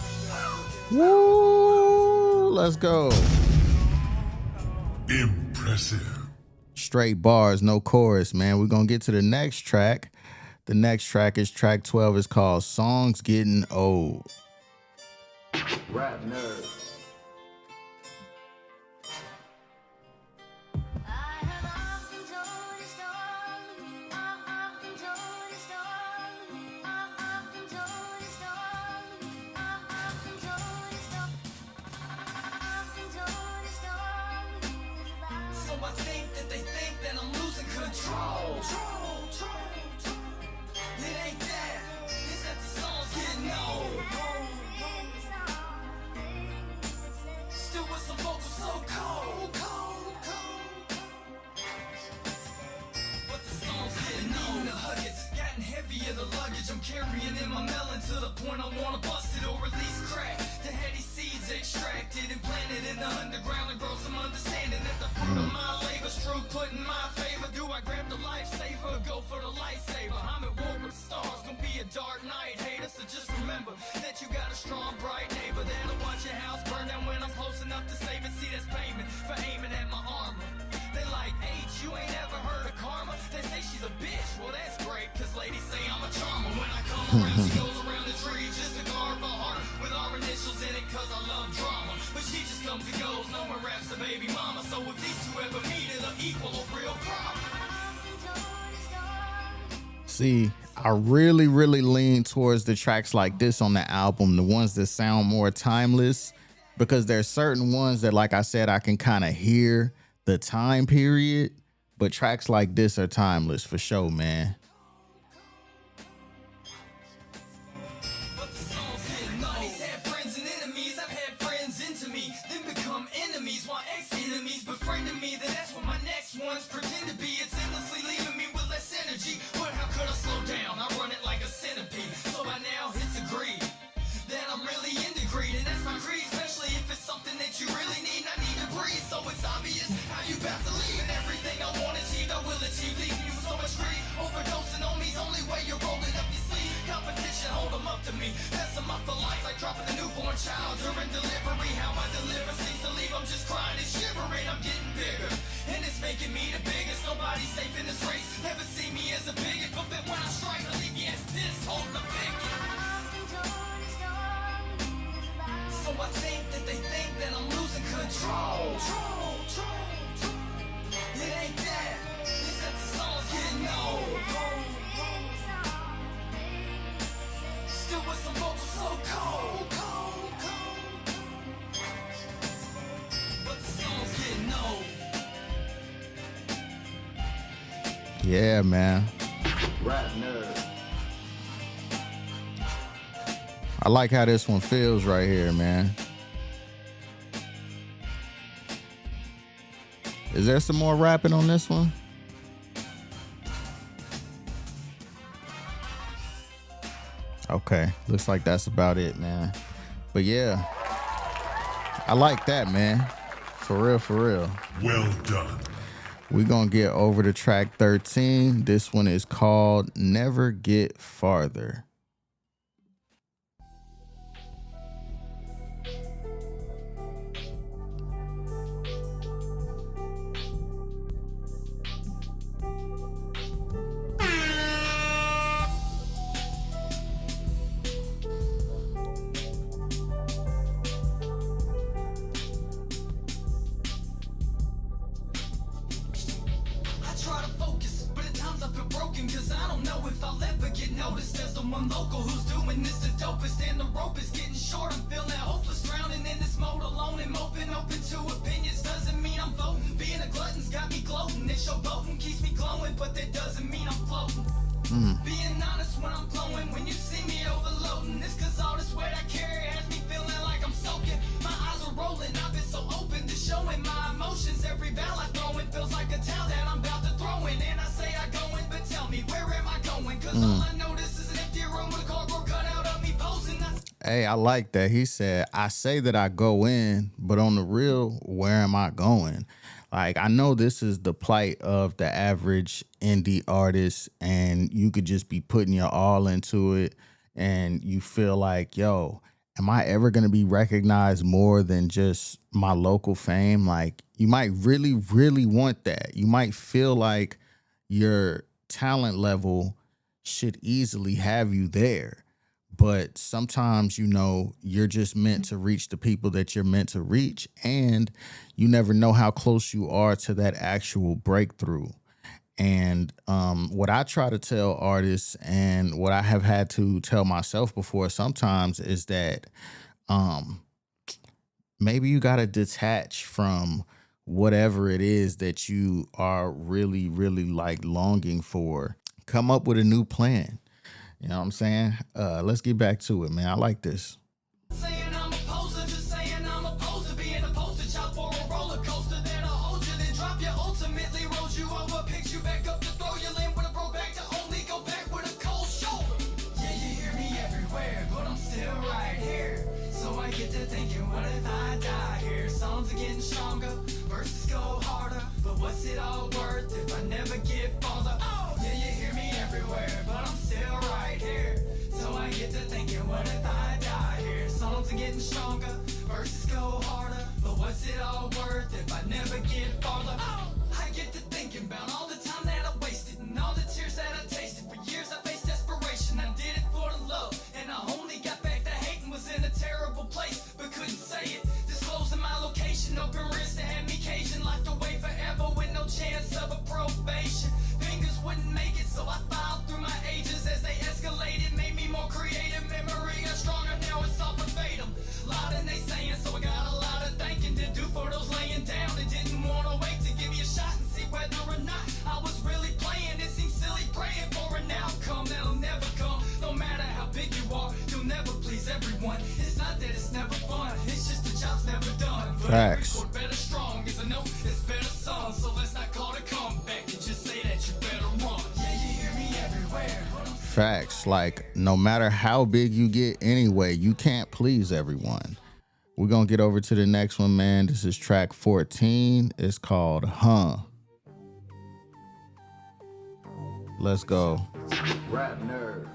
Woo! Let's go.
Impressive.
Straight bars, no chorus, man. We're going to get to the next track. The next track is track 12. It's called Songs Getting Old.
Rap nerd.
I have often told a story. I've often told a story. I've often told a story. I've often told a story. Often told a story about.
So I think that they think that I'm losing control. It ain't that. It's that the song's getting old. Still with some vocals so cold. But the song's getting old. The hug it's gotten heavier, the luggage I'm carrying in my melon to the point I wanna bust it or release crack. The heady seeds extracted and planted in the underground and grow some understanding that the fruit of my labor's true put in my favor. Do I grab the lifesaver or go for the lightsaber? I'm at war with the stars, gonna be a dark night, hater. So just remember that you got a strong, bright neighbor that'll watch your house burn down when I'm close enough to save it. See, that's payment for aiming at my armor. They like, H, you ain't ever heard of karma. They say she's a bitch, well that's great, cause ladies say I'm a charmer. When I come around, she goes around the tree just to carve a heart with our initials in it, cause I love drama. But she just comes and goes. No one raps the baby mama. So if these two ever meet, it'll equal a real problem.
See, I really lean towards the tracks like this on the album, the ones that sound more timeless, because there's certain ones that, like I said, I can kind of hear the time period, but tracks like this are timeless for sure, man.
But the songs get nice. Had friends and enemies. I've had friends into me, then become enemies. While ex-enemies befriending me, then that's what my next ones pretend to be. It's endlessly leaving me with less energy. But how could I slow down? I run it like a centipede. So by now it's agreed that I'm really into greed, and that's my creed. Especially if it's something that you really need. I need to breathe, so it's obvious how you about to leave. And everything I want achieved, I will achieve. Leaving you with so much grief. Overdosing on me's only way you're rolling up your sleeve. Competition, hold them up to me. That's them up for life, like dropping a newborn child during delivery. How I deliver seems to leave, I'm just crying and shivering. I'm getting bigger, and it's making me the biggest. Nobody's safe in this race. Never see me as a bigot, but then when I strike, I leave you as pissed, holding a picket. So I think that they think that I'm losing control. It ain't that. It's that the songs getting old. Still with some vocals so cold. But the songs getting old.
Yeah, man.
Rap nerd.
I like how this one feels right here, man. Is there some more rapping on this one? Okay, looks like that's about it, man. But yeah, I like that, man. For real.
Well done.
We're gonna get over to track 13. This one is called Never Get Farther.
Cause I don't know if I'll ever get noticed as the one local who's doing this the dopest, and the rope is getting short. I'm feeling hopeless, drowning in this mode alone and moping. Open to opinions doesn't mean I'm voting. Being a glutton's got me gloating. This showboating keeps me glowing, but that doesn't mean I'm floating. Being honest when I'm blowing, when you see me overloading, it's cause all this weight I carry has me feeling like I'm soaking. My eyes are rolling, I've been so open to showing my emotions. Every bell I throw in feels like a towel that I'm about to throw in. And I say I go in, but tell me, where am I going? Cause all I know, this is an empty room with a cardboard cutout of me posing.
Hey, I like that. He said, I say that I go in, but on the real, where am I going? Like, I know this is the plight of the average indie artist, and you could just be putting your all into it, and you feel like, yo, am I ever going to be recognized more than just my local fame? Like, you might really want that. You might feel like your talent level should easily have you there. But sometimes, you know, you're just meant to reach the people that you're meant to reach, and you never know how close you are to that actual breakthrough. And what I try to tell artists, and what I have had to tell myself before sometimes, is that maybe you got to detach from whatever it is that you are really like longing for. Come up with a new plan. You know what I'm saying? Let's get back to it, man. I like this.
Saying I'm a poser, just saying I'm opposed to being a poster child for a roller coaster. Then I'll hold you, then drop you, ultimately rolls you over, picks you back up to throw you in with a broke back to only go back with a cold shoulder. Yeah, you hear me everywhere, but I'm still right here. So I get to thinking, what if I die here? Songs are getting stronger, verses go harder, but what's it all worth if I never get farther? Oh, yeah, you hear me everywhere, but I'm still right here. So I get to thinking, what if I die here? Songs are getting stronger, verses go harder, but what's it all worth if I never get farther? Oh, I get to thinking about all the time that I wasted and all the tears that I tasted. For years I faced desperation, I did it for the love, and I only got back to hating. Was in a terrible place, but couldn't say it. Disclosing my location.
Facts.
Better strong is a no, it's better song. So let's not call it comeback and just say that you better run. Yeah, you hear me everywhere.
Facts. Like, no matter how big you get anyway, you can't please everyone. We're going to get over to the next one, man. This is track 14. It's called Huh. Let's go.
Rap nerd.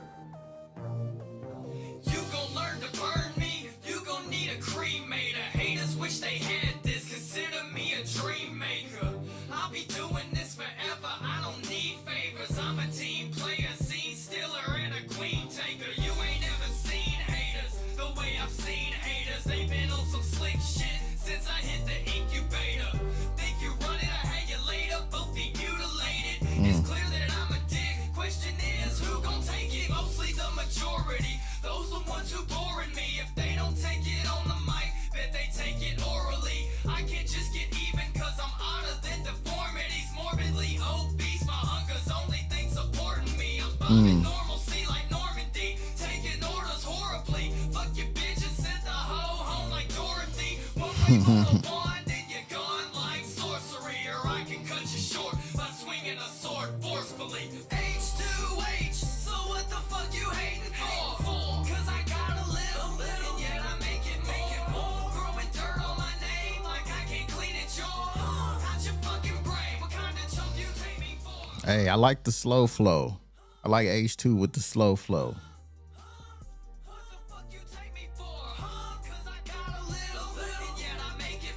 You gon' learn to burn me, you gon' need a cremator. Haters wish they had this, consider me a dream maker. I'll be doing this forever, I don't need favors. I'm a team player, scene stealer, and a queen taker. You ain't ever seen haters the way I've seen haters. They've been on some slick shit since I hit the incubator. Think you running, I had you later, both be mutilated. It's clear that I'm a dick, question is who gon' take it? Mostly the majority, those the ones who boring me. If they don't take it on the mic, bet they take it orally. I can't just get even cause I'm hotter than deformities. Morbidly obese, my hunger's only thing supporting me. I'm bumming normalcy like Normandy, taking orders horribly. Fuck your bitch and send the hoe home like Dorothy. One wave of the wand and you're gone like sorcery. Or I can cut you short by swinging a sword forcefully. H2H, so what the fuck you hating for? Cause I got a little, and yet I make it more. Throwing dirt on my name like I can't clean it, y'all. Out your fucking brain, what kind of chump you take me for?
Hey, I like the slow flow. I like H2 with the slow flow.
What the fuck you take me for? Cause I got a little, and yet I make it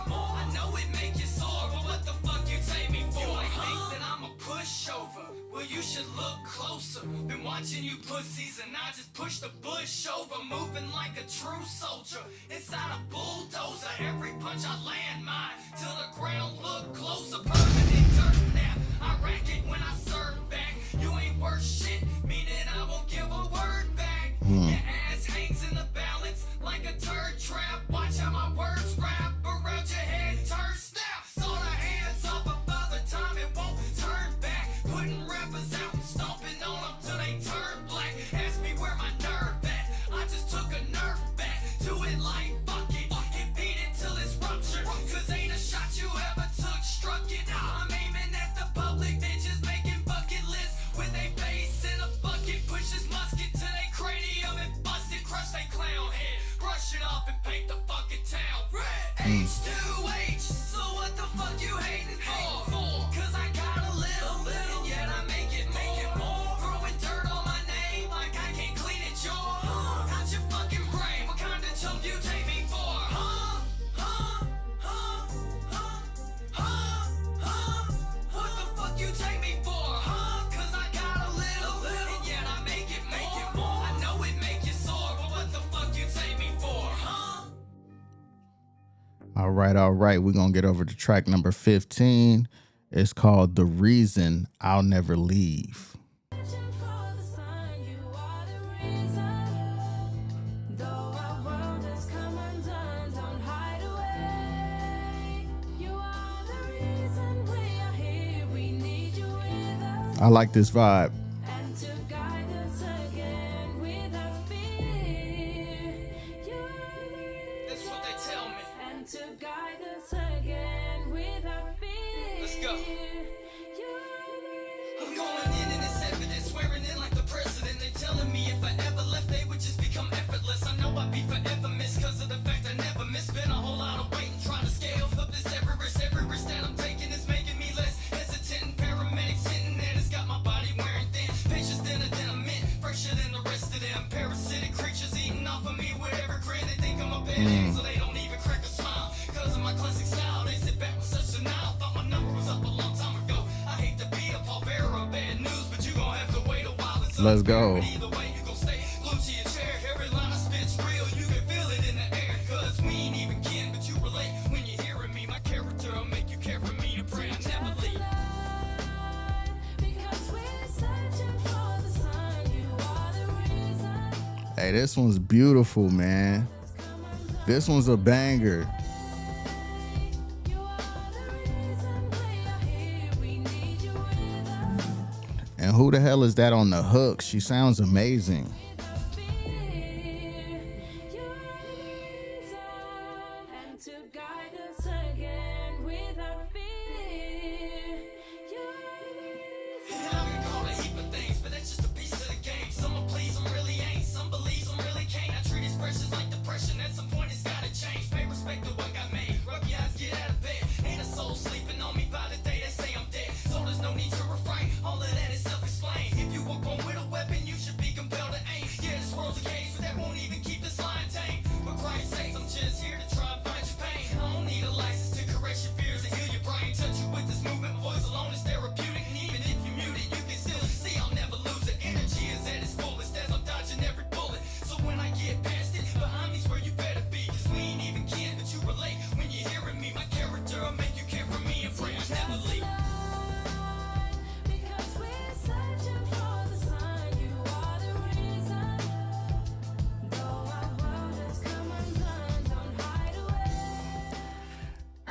more. I know it make you sore, but what the fuck you take me for? You might think that I'm a pushover. Well, you should look closer. Been watching you pussies, and I just push the bush over. Moving like a true soldier inside a bulldozer. Every punch I land mine till the ground look closer. Permanent dirt nap. I rack it when I serve back. You ain't worth shit, meaning I won't give a word back. Your ass hangs in the balance like a turd trap. Watch how my words wrap around your head, turn snap. Saw the hands up above the time, it won't turn back. Putting rappers out and stomping on them till they turn black. Ask me where my nerve at, I just took a nerf back. Do it like fuck it, and beat it till it's ruptured. Cause ain't a shot you ever took struck it. I'm aiming at the public, bitches making bucket lists. With a base in a bucket, push his musket to they cranium and bust it. Crush they clown head, brush it off and paint the fucking town red. H2H, so what the fuck you hating for? Cause I got a little, and yet I make it more. Throwing dirt on my name like I can't clean it, y'all. Out your fucking brain, what kind of chump you take me for? What the fuck you take me for? Cause I got a little, and yet I make it more. I know it make you sore, but what the fuck you take me for?
All right. We're going to get over to track number 15. It's called The Reason I'll Never Leave. I like this vibe.
And to guide us again without fear.
That's what they tell me.
And to guide us again without fear.
Let's go. I'm going in and it's evident, swearing in like the president. They telling me if I ever left, they would just become effortless. I know I'd be forever missed cause of the fact I never missed. Been a whole lot of waiting, trying to scale up this every risk that I'm taking is making me less hesitant. Paramedics hitting that it's got my body wearing thin. Patience thinner than a mint, fresher than the rest of them. Parasitic creatures eating off of me with every grin. They think I'm a bad egg, so they don't even crack a smile. Cause of my classic style, they sit back with such denial. Thought my number was up a long time ago. I hate to be a pallbearer of bad news, but you gon' have to wait a while. It's
Let's go.
But either way, you gon' stay glued to your chair. Every line I spit's real, you can feel it in the air. Cause we ain't even kin, but you relate when you're hearing me. My character will make you care for me to pray I never leave.
Because we're searching for the sign. You are the reason.
Hey, this one's beautiful, man. This one's a banger.
You are the reason we are here. We need you with us.
And who the hell is that on the hook? She sounds amazing.
Without fear. You are the reason. And to guide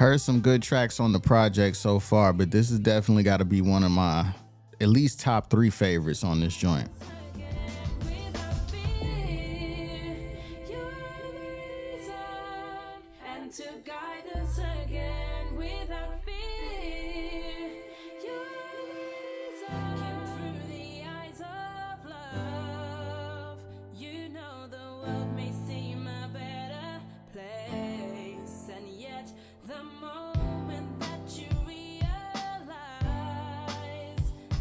Heard some good tracks on the project so far, but this has definitely got to be one of my at least top 3 favorites on this joint.
To guide us again without fear. Your reason came through the eyes of love. You know the world may seem a better place, and yet the moment that you realize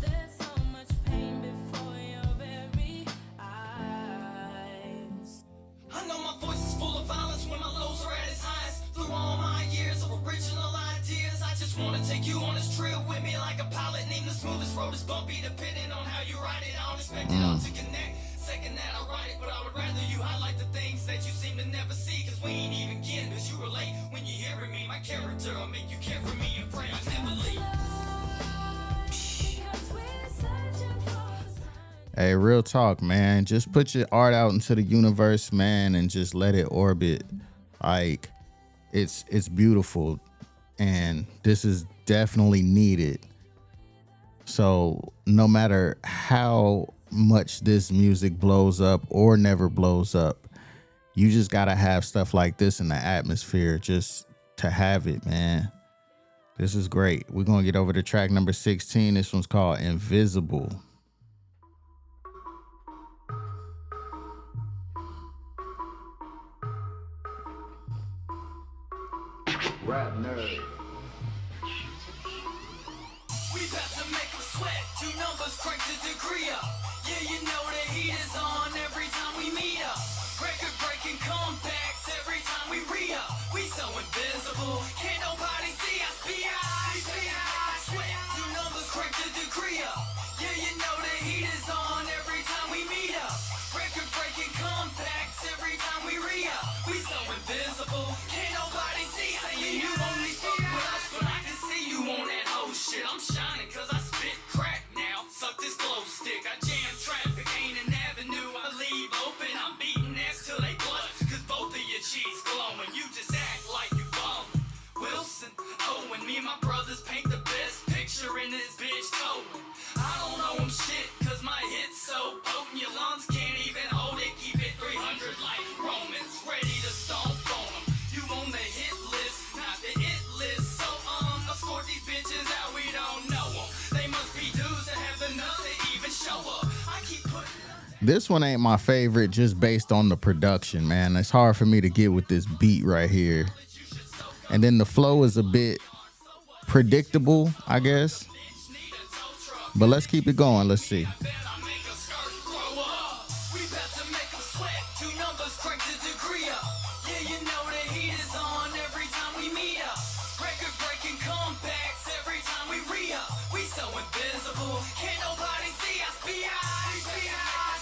there's so much pain before your very eyes.
I know my voice is full of violence when my lows are at its highest. Through all my years of original ideas, I just wanna take you on this trail with me like a pilot. Name the smoothest road is bumpy, depending on how you ride it. I don't expect it all to connect. Second that I write it, but I would rather you highlight the things that you seem to never see. Cause we ain't even kin, cause you relate when you're hearing me. My character will make you care for me and pray I never leave.
Because we're searching for a sign.
Hey, real talk, man. Just put your art out into the universe, man, and just let it orbit. Like, it's beautiful, and this is definitely needed. So no matter how much this music blows up or never blows up, you just gotta have stuff like this in the atmosphere just to have it, man. This is great. We're gonna get over to track number 16. This one's called Invisible.
Rap nerd.
We about to make them sweat. 2 numbers crank the degree up. Yeah, you know the heat is on every time we meet up. Record breaking comebacks every time we re-up. We so invisible, can't nobody see us. Sweat. 2 numbers crank the degree up. Yeah, you know the heat is on every time we meet up. Record breaking comebacks every time we re-up. We so invisible, can't nobody see us. Saying you only fuck with us, but I can see you on that whole shit. I'm shining cause I spit crack now. Suck this glow stick, I jam traffic, ain't an avenue I leave open. I'm beating ass till they blush, cause both of your cheeks glowing. You just act like you ballin'. Wilson, Owen, me and my brothers paint the best picture in this bitch Cohen. I don't know him shit, cause my hit's so potent. Your lungs can't even hold it, keep it 300 like Romans, ready to stomp on them. You on the hit list, not the it list. So escort these bitches out, we don't know them. They must be dudes that have enough to even show up. I keep putting up.
This one ain't my favorite just based on the production, man. It's hard for me to get with this beat right here. And then the flow is a bit predictable, I guess. But let's keep it going. Let's see.
We about to make them sweat. 2 numbers crank the degree up. Yeah, you know the heat is on every time we meet up. Record breaking comebacks every time we re-up. We so invisible, can't nobody see us.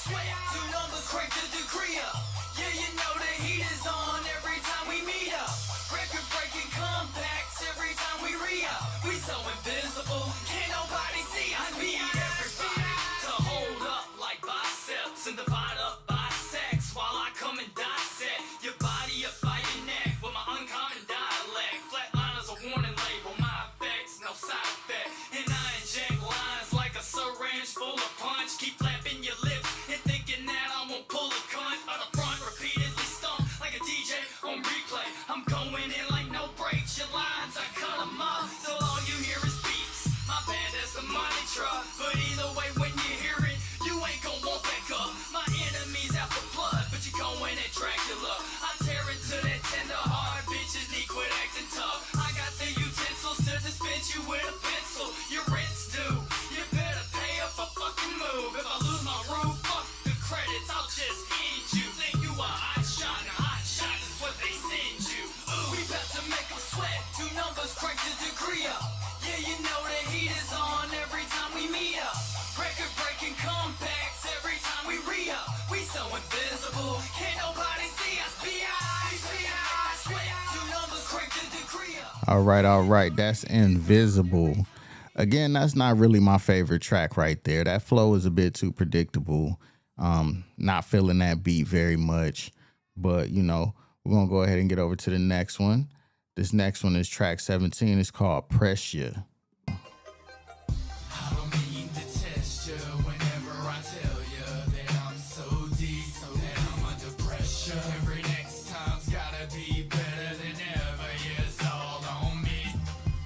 Sweat. 2 numbers crank the degree up. Yeah, you know the heat is on every time we meet up. Record breaking comebacks every time we re-up. We so invisible, can't nobody see us. I need everybody to hold up like biceps and divide up bisects while I come and dissect your body up by your neck with my uncommon dialect. Flatline is a warning label, my effects, no side effect. And I inject lines like a syringe full of punch. Keep flapping your lips and thinking that I won't pull a cunt out the front, repeatedly stomp like a DJ on replay. I'm going in like no breaks. Your lines, I cut them up till all you hear is beats. My band is the money truck, but either way, when you hear it, you ain't gon' want back up. My enemies out for blood, but you going at Dracula. I tear into that tender heart, bitches need quit acting tough. I got the utensils to dispense you with a pencil. Your rent's due, you better pay up a fucking move. If I lose my roof, fuck the credits, I'll just end you. Think you a hot shot, and hot shots is what they send you. Ooh, we about to make them sweat. 2 numbers crank the degree up. Yeah, you know the heat is on every time we meet up. Record breaking comebacks every time we re-up. We so invisible, can't nobody see us. Sweat. 2 numbers crank the degree up.
All right. That's Invisible. Again, that's not really my favorite track right there. That flow is a bit too predictable. Not feeling that beat very much. But, you know, we're going to go ahead and get over to the next one. This next one is track 17. It's called Pressure.
I don't mean to test you whenever I tell you that I'm so deep, so that I'm under pressure. Every next time's gotta be better than ever. Yeah, it's all on me.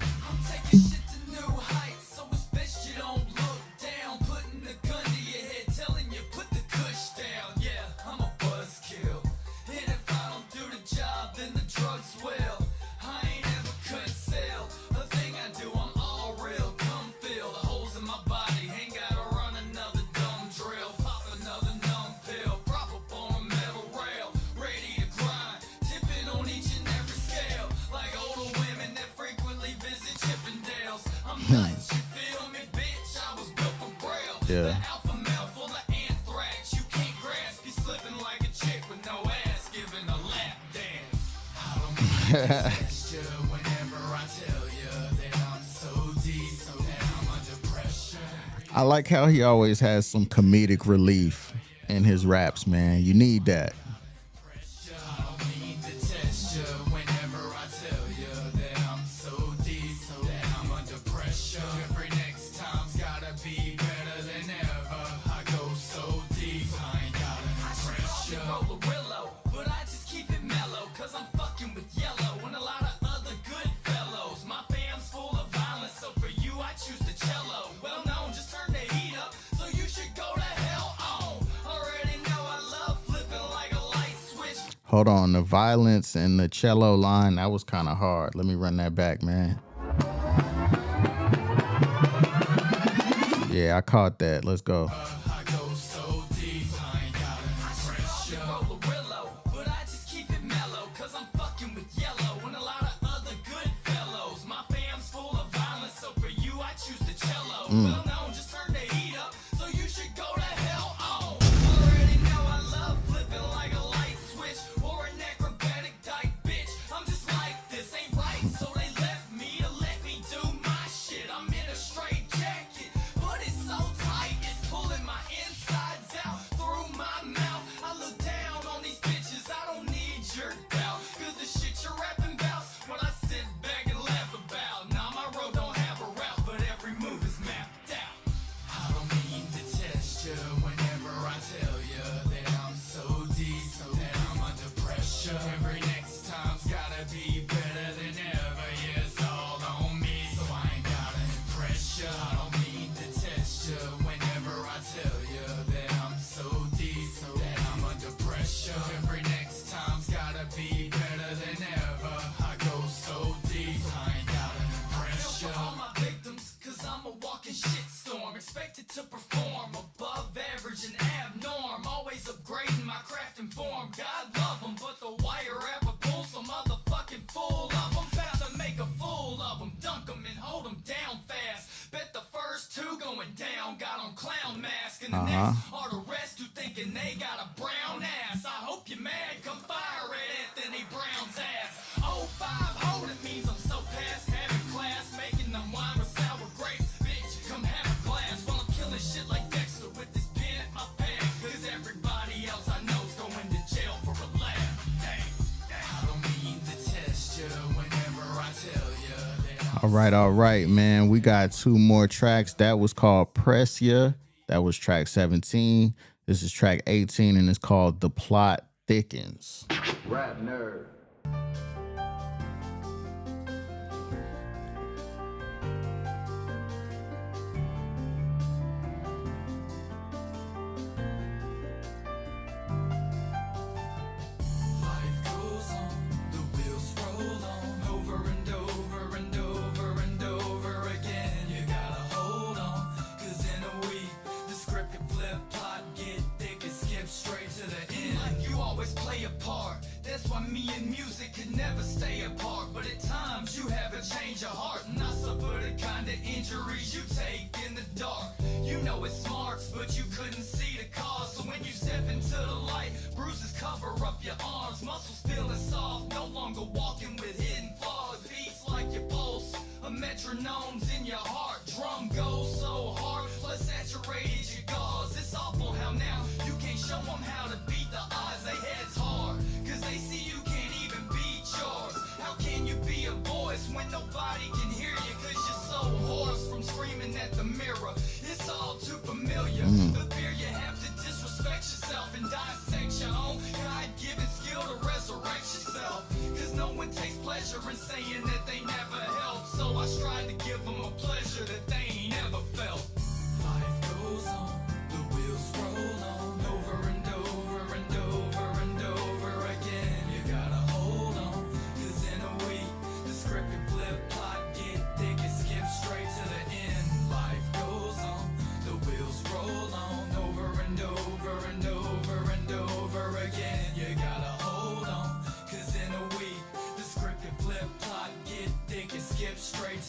I'm taking shit to new heights, so it's best you don't look down. Putting the gun to your head, telling you put the kush down. Yeah, I'm a buzzkill, and if I don't do the job, then the drugs will. I ain't ever cut sale. The thing I do, I'm all real. Come feel the holes in my body. Ain't gotta run another dumb drill. Pop another numb pill. Prop up on a metal rail. Ready to grind. Tipping on each and every scale. Like older women that frequently visit Chippendales. I'm nuts, you feel me, bitch? I was built for braille.
Yeah.
The alpha male full of anthrax. You can't grasp. He's slipping like a chick with no ass. Giving a lap dance. I don't mean to test you whenever I tell you that I'm so deep, so that I'm under pressure.
I like how he always has some comedic relief in his raps, man. You need that.
I don't mean to test you whenever I tell you that I'm so deep, so that I'm under pressure. Every next time's gotta be better than ever. I go so deep, I ain't got any pressure. I roll a willow, but I just keep it mellow, cause I'm fucking with yellow and a lot of other good fellows. My fam's full of violence, so for you I choose the cello. Well known, just turn the heat up, so you should go to hell on. Already know I love flipping like a light switch.
Hold on, the violence and the cello line, that was kind of hard. Let me run that back, man. Yeah, I caught that. Let's go.
I go so deep, I ain't got any pressure. I roll a willow, but I just keep it mellow, cause I'm fucking with yellow and a lot of other good fellows. My fam's full of violence, so for you I choose the cello. Well known, just turn the heat up, so you should go to hell on. Already know I love flipping like a light switch or an acrobatic dyke bitch. I'm just like this, ain't right, so they left me to let me do my shit. I'm in a straight jacket, but it's so tight, it's pulling my insides out through my mouth. I look down on these bitches, I don't need your doubt, cause the shit you're rapping about, what I sit back and laugh about. Now my road don't have a route, but every move is mapped out. I don't mean to test you whenever I tell you that I'm so deep, so that I'm under pressure. Every next time's gotta be better than ever. Yeah, it's all on me, so I ain't got any pressure. I don't mean to test you whenever I tell you that I'm so deep, so that I'm under pressure. Every next time's gotta be better than ever. I go so deep, I ain't got any pressure. For all my victims, cause I'm a walking shitstorm. Expected to perform above average and abnorm. Always upgrading my craft and form. God love them, but the wire rapper pulls some motherfucking fool of them. About to make a fool of them. Dunk them and hold them down fast. Bet the first two going down got on clown mask. And the next are the rest who thinking they got a brown ass. I hope you're mad, come fire at Anthony Brown's ass. 05 hold it means I'm so past having class. Making them wine with sour grapes. Bitch, come have a glass while I'm killing shit like Dexter with this pen at my back. Cause everybody else I know's going to jail for a laugh. Dang, I don't mean to test you whenever I tell you that I'm
All right, man. We got two more tracks. That was called Press Ya. That was track 17. This is track 18, and it's called The Plot Thickens.
Rap nerd.
Life goes on, the wheels roll on, over and over and over and over again. You gotta hold on, cause in a week, the script can flip, plot get thick and skip straight to the end. Like you always play a part, that's why me and music could never stay apart. But at times you have a change of heart, and I suffer the kind of injuries you take in the dark. You know it's smarts, but you couldn't see the cause. So when you step into the light, bruises cover up your arms, muscles feeling soft, no longer walking with hidden flaws. Beats like your pulse, a metronome's in your heart. Drum goes so hard, plus saturated your gauze. It's awful how now you can't show them how to beat the odds. They heads hard, cause they see you can't even beat yours. How can you be a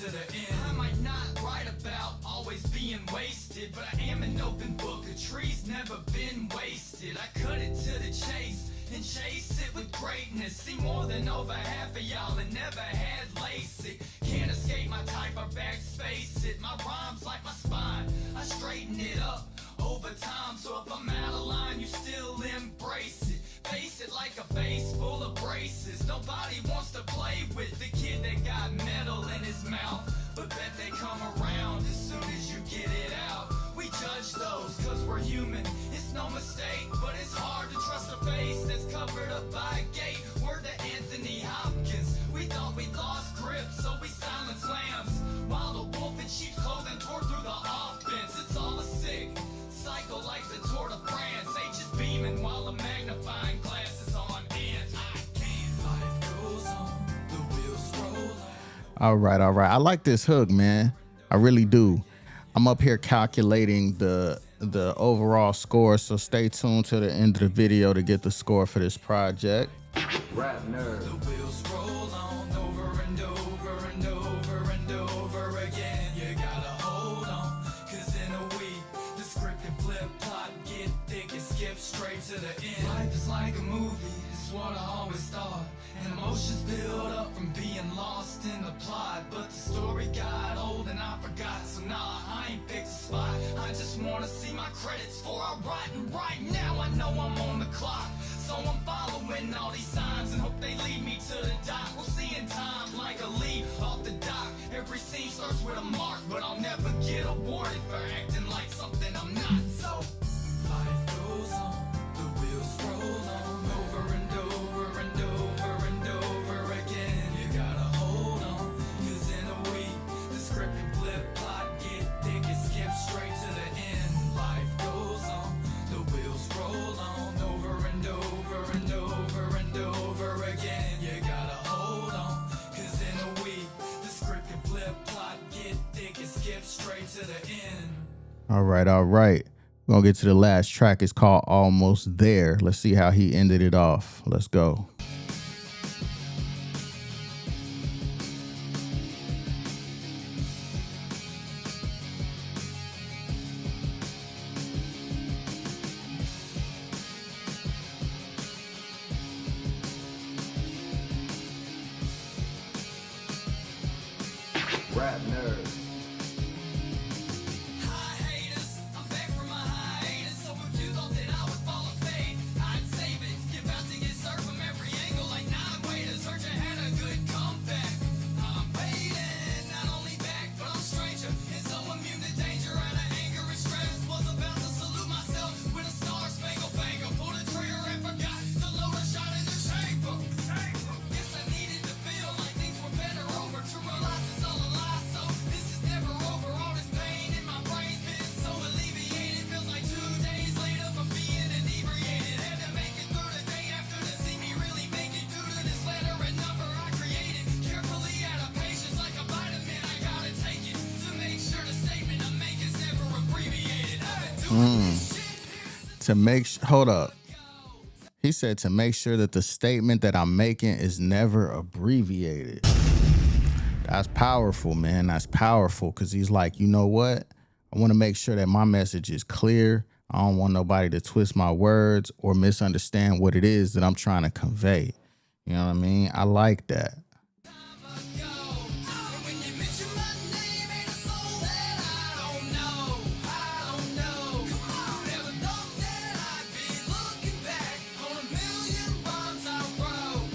to the end. I might not write about always being wasted, but I am an open book. A tree's never been wasted. I cut it to the chase and chase it with greatness. See more than over half of y'all and never had LASIK. Can't escape my type or backspace it. My rhymes like my spine, I straighten it up over time. So if I'm out of line, you still embrace it. Face it like a face full of braces. Nobody wants to play with the kid that got metal in his mouth, but bet they come around as soon as you get it out. We judge those cause we're human, it's no mistake, but it's hard to trust a face that's covered up by a gate. Word to Anthony Hopkins, we thought we lost grip, so we silenced lambs, while the wolf in sheep's clothing tore through the offense. It's all a sick cycle like the Tour de France. H is beaming while a magnifying glass is on, and I can't. Life goes on, the wheels roll on.
All right. I like this hook, man. I really do. I'm up here calculating the overall score, so stay tuned to the end of the video to get the score for this project.
The wheels roll on over and over and over and over again. You gotta hold on, cause in a week the script can flip, plot, get thick and skip straight to the end. Life is like a movie, it's what I always thought. And emotions build up from being lost in the plot. But the story got old and I forgot, so nah, I ain't picked a spot. I just wanna see my credits before I write, and right now I know I'm on the clock. So I'm following all these signs and hope they lead me to the dock. We'll see in time like a lead off the dock. Every scene starts with a mark, but I'll never get awarded for acting like something I'm not. So life goes on, the wheels roll on over and over and over and over again. You gotta hold on, cause in a week the script can flip, plot, get thick and skip straight to the end. Life goes on, the wheels roll on over and over and over and over again. You gotta hold on, cause in a week the script can flip, plot, get thick and skip straight to the end.
All right. We're gonna get to the last track. It's called Almost There. Let's see how he ended it off. Let's go.
Hi haters, I'm back from my hiatus. So if you thought that I would fall a fade, I'd save it. You're about to get served from every angle like 9 waiters. Heard you had a good comeback. I'm waiting, not only back, but I'm a stranger. And so immune to danger out of anger and stress. Was about to salute myself with a star-spangled banner. Pulled a trigger and forgot to load a shot in the chamber. Guess I needed to feel like things were better over to realize it's all a lie. So this is never over. All this pain in my brain's been so alleviated. Feels like 2 days later from being inebriated. Had to make it through the day after to see me really make it due to this letter and number I created. Carefully out of patience like a vitamin. I gotta take it to make sure the statement I make is never abbreviated. I've been doing this shit.
Hold up. He said to make sure that the statement that I'm making is never abbreviated. That's powerful, man. That's powerful, because he's like, you know what? I want to make sure that my message is clear. I don't want nobody to twist my words or misunderstand what it is that I'm trying to convey. You know what I mean? I like that.
When you mention my name, ain't a soul that I don't know. Come on, never thought that I'd be looking back on a million rhymes I wrote.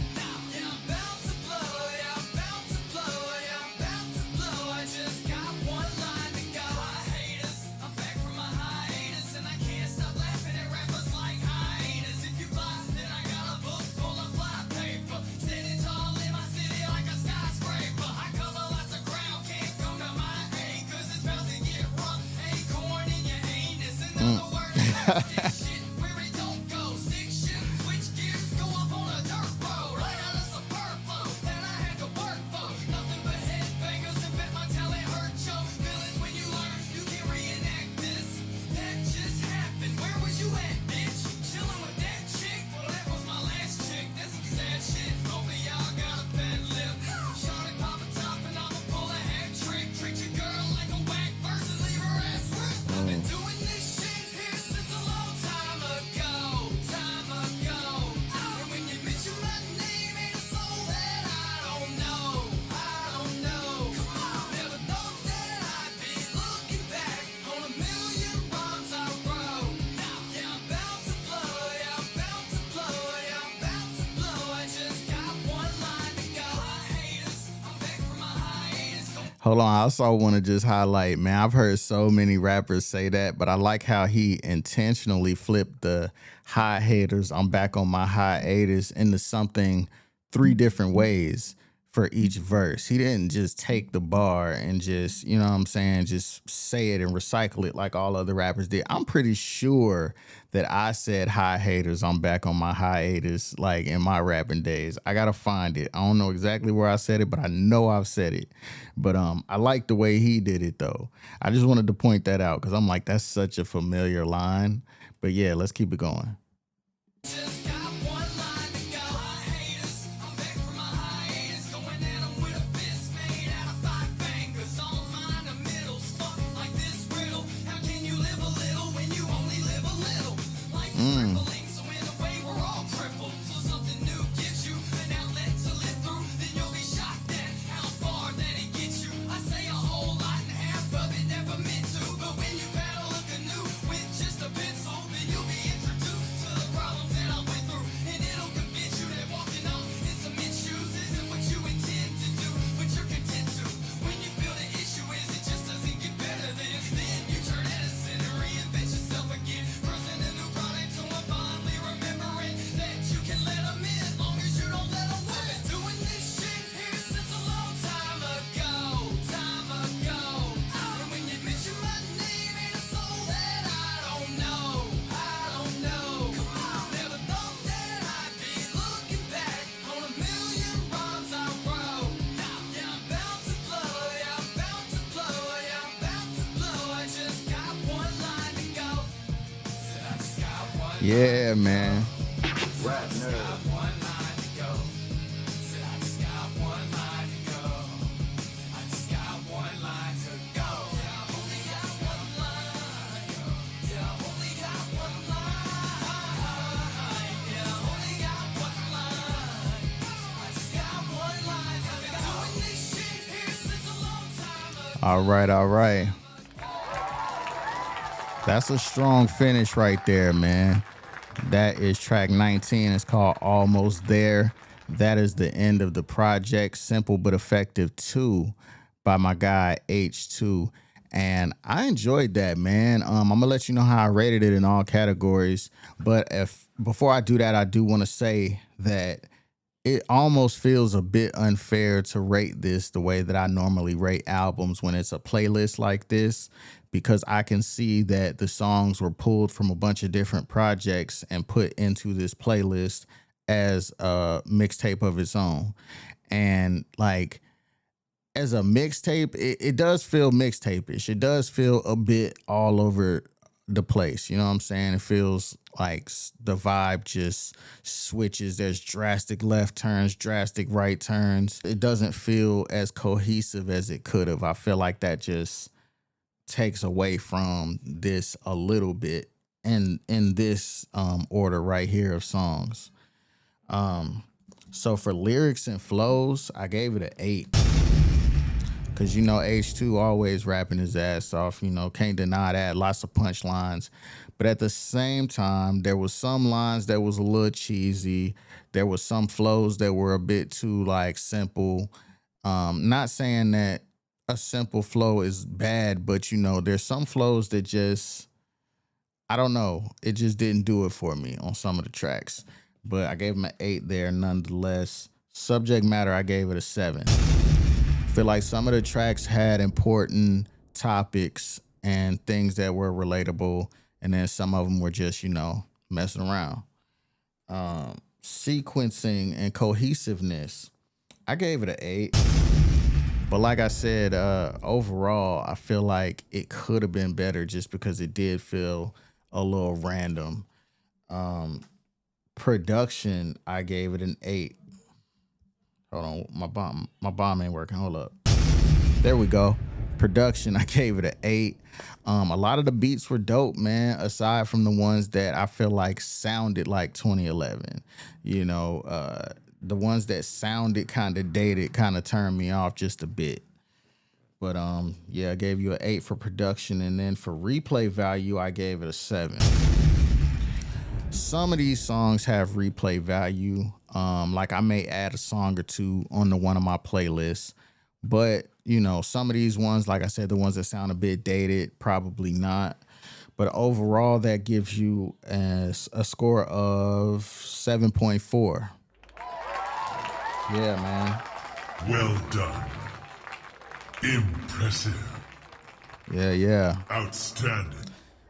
Yeah, I'm about to blow, yeah, I'm about to blow, yeah, I'm about to blow. I just got one line to go. Hi haters, I'm back from my hiatus, and I can't stop laughing at rappers like hyenas. If you fly, then I got a book full of fly paper. Standing tall in my city.
Hold on, I also want to just highlight, man, I've heard so many rappers say that, but I like how he intentionally flipped the high haters, I'm back on my hiatus, into something 3 different ways for each verse. He didn't just take the bar and just, you know what I'm saying, just say it and recycle it like all other rappers did. I'm pretty sure that I said hi haters, I'm back on my hiatus like in my rapping days. I gotta find it. I don't know exactly where I said it, but I know I've said it. But I like the way he did it though. I just wanted to point that out because I'm like, that's such a familiar line. But yeah, let's keep it going.
Just got one line to go. Haters, I'm back from my hiatus. Going at 'em with a fist made out of 5 fingers. All mine, the middle, stuck like this riddle. How can you live a little when you only live a little? Life is crippling, so in a way we're all crippled. So something new gives you an outlet to live through. Then you'll be shocked at how far that it gets you. I say a whole lot and half of it never meant to. But when you paddle a canoe with just a pencil, then you'll be introduced to the problems that I went through. And it'll convince you that walking off in cement shoes isn't what you intend to do, but you're content to. When you feel the issue is it just doesn't get better, then you turn Edison and reinvent yourself again. Present a new product to a fondly remembering that you can let 'em in, long as you don't let 'em win. I've been doing this shit here since a long time ago. And when you mention my name, ain't a soul that I don't know. Come on, never thought that I'd be looking back on a million rhymes I wrote. Yeah, I'm bound to blow. I just got one line to go. Said I just got one.
Yeah, man.
One line to go. Said I just got one line to go. I just got one line to go. Yeah, I only got one line. Yeah, I only got one line. Yeah, I only got one line. I just got one line. I've been doing this shit here since a long time ago.
All right. That's a strong finish right there, man. That is track 19. It's called Almost There. That is the end of the project, Simple But Effective 2 by my guy H2. And I enjoyed that, man. I'm gonna let you know how I rated it in all categories. But before I do that, I do want to say that it almost feels a bit unfair to rate this the way that I normally rate albums when it's a playlist like this, because I can see that the songs were pulled from a bunch of different projects and put into this playlist as a mixtape of its own. And like, as a mixtape, it does feel mixtape-ish. It does feel a bit all over the place. You know what I'm saying? It feels like the vibe just switches. There's drastic left turns, drastic right turns. It doesn't feel as cohesive as it could have. I feel like that just takes away from this a little bit in this order right here of songs. So for lyrics and flows, I gave it an 8. Because, you know, H2 always rapping his ass off, you know, can't deny that. Lots of punchlines. But at the same time, there was some lines that was a little cheesy. There was some flows that were a bit too, like, simple. Not saying that a simple flow is bad, but, you know, there's some flows that just, I don't know. It just didn't do it for me on some of the tracks. But I gave him an 8 there nonetheless. Subject matter, I gave it a 7. Feel like some of the tracks had important topics and things that were relatable, and then some of them were just, you know, messing around. Sequencing and cohesiveness, I gave it an 8. But like I said, overall, I feel like it could have been better just because it did feel a little random. Production, I gave it an 8. Hold on, my bomb ain't working. Hold up. There we go. Production, I gave it an 8. A lot of the beats were dope, man, aside from the ones that I feel like sounded like 2011. You know, the ones that sounded kind of dated kind of turned me off just a bit. But yeah, I gave you an 8 for production, and then for replay value, I gave it a 7. Some of these songs have replay value. Like I may add a song or two on one of my playlists, But, you know, some of these ones, like I said, the ones that sound a bit dated, probably not. But overall, that gives you a score of 7.4. Yeah, man.
Well done. Impressive.
Yeah.
Outstanding.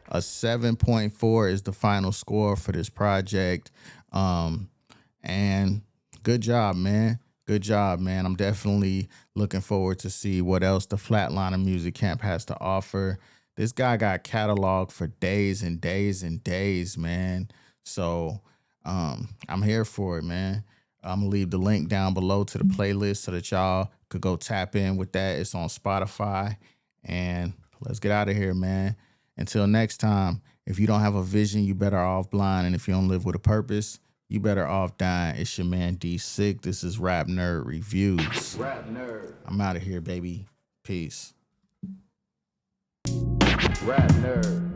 A 7.4 is the final score for this project. And good job, man. Good job, man. I'm definitely looking forward to see what else the Flatliner Music Camp has to offer. This guy got cataloged for days and days and days, man. So I'm here for it, man. I'm gonna leave the link down below to the playlist so that y'all could go tap in with that. It's on Spotify. And let's get out of here, man. Until next time, if you don't have a vision, you better off blind. And if you don't live with a purpose, you better off dying. It's your man D6. This is Rap Nerd Reviews.
Rap nerd,
I'm out of here, baby. Peace.
rap nerd.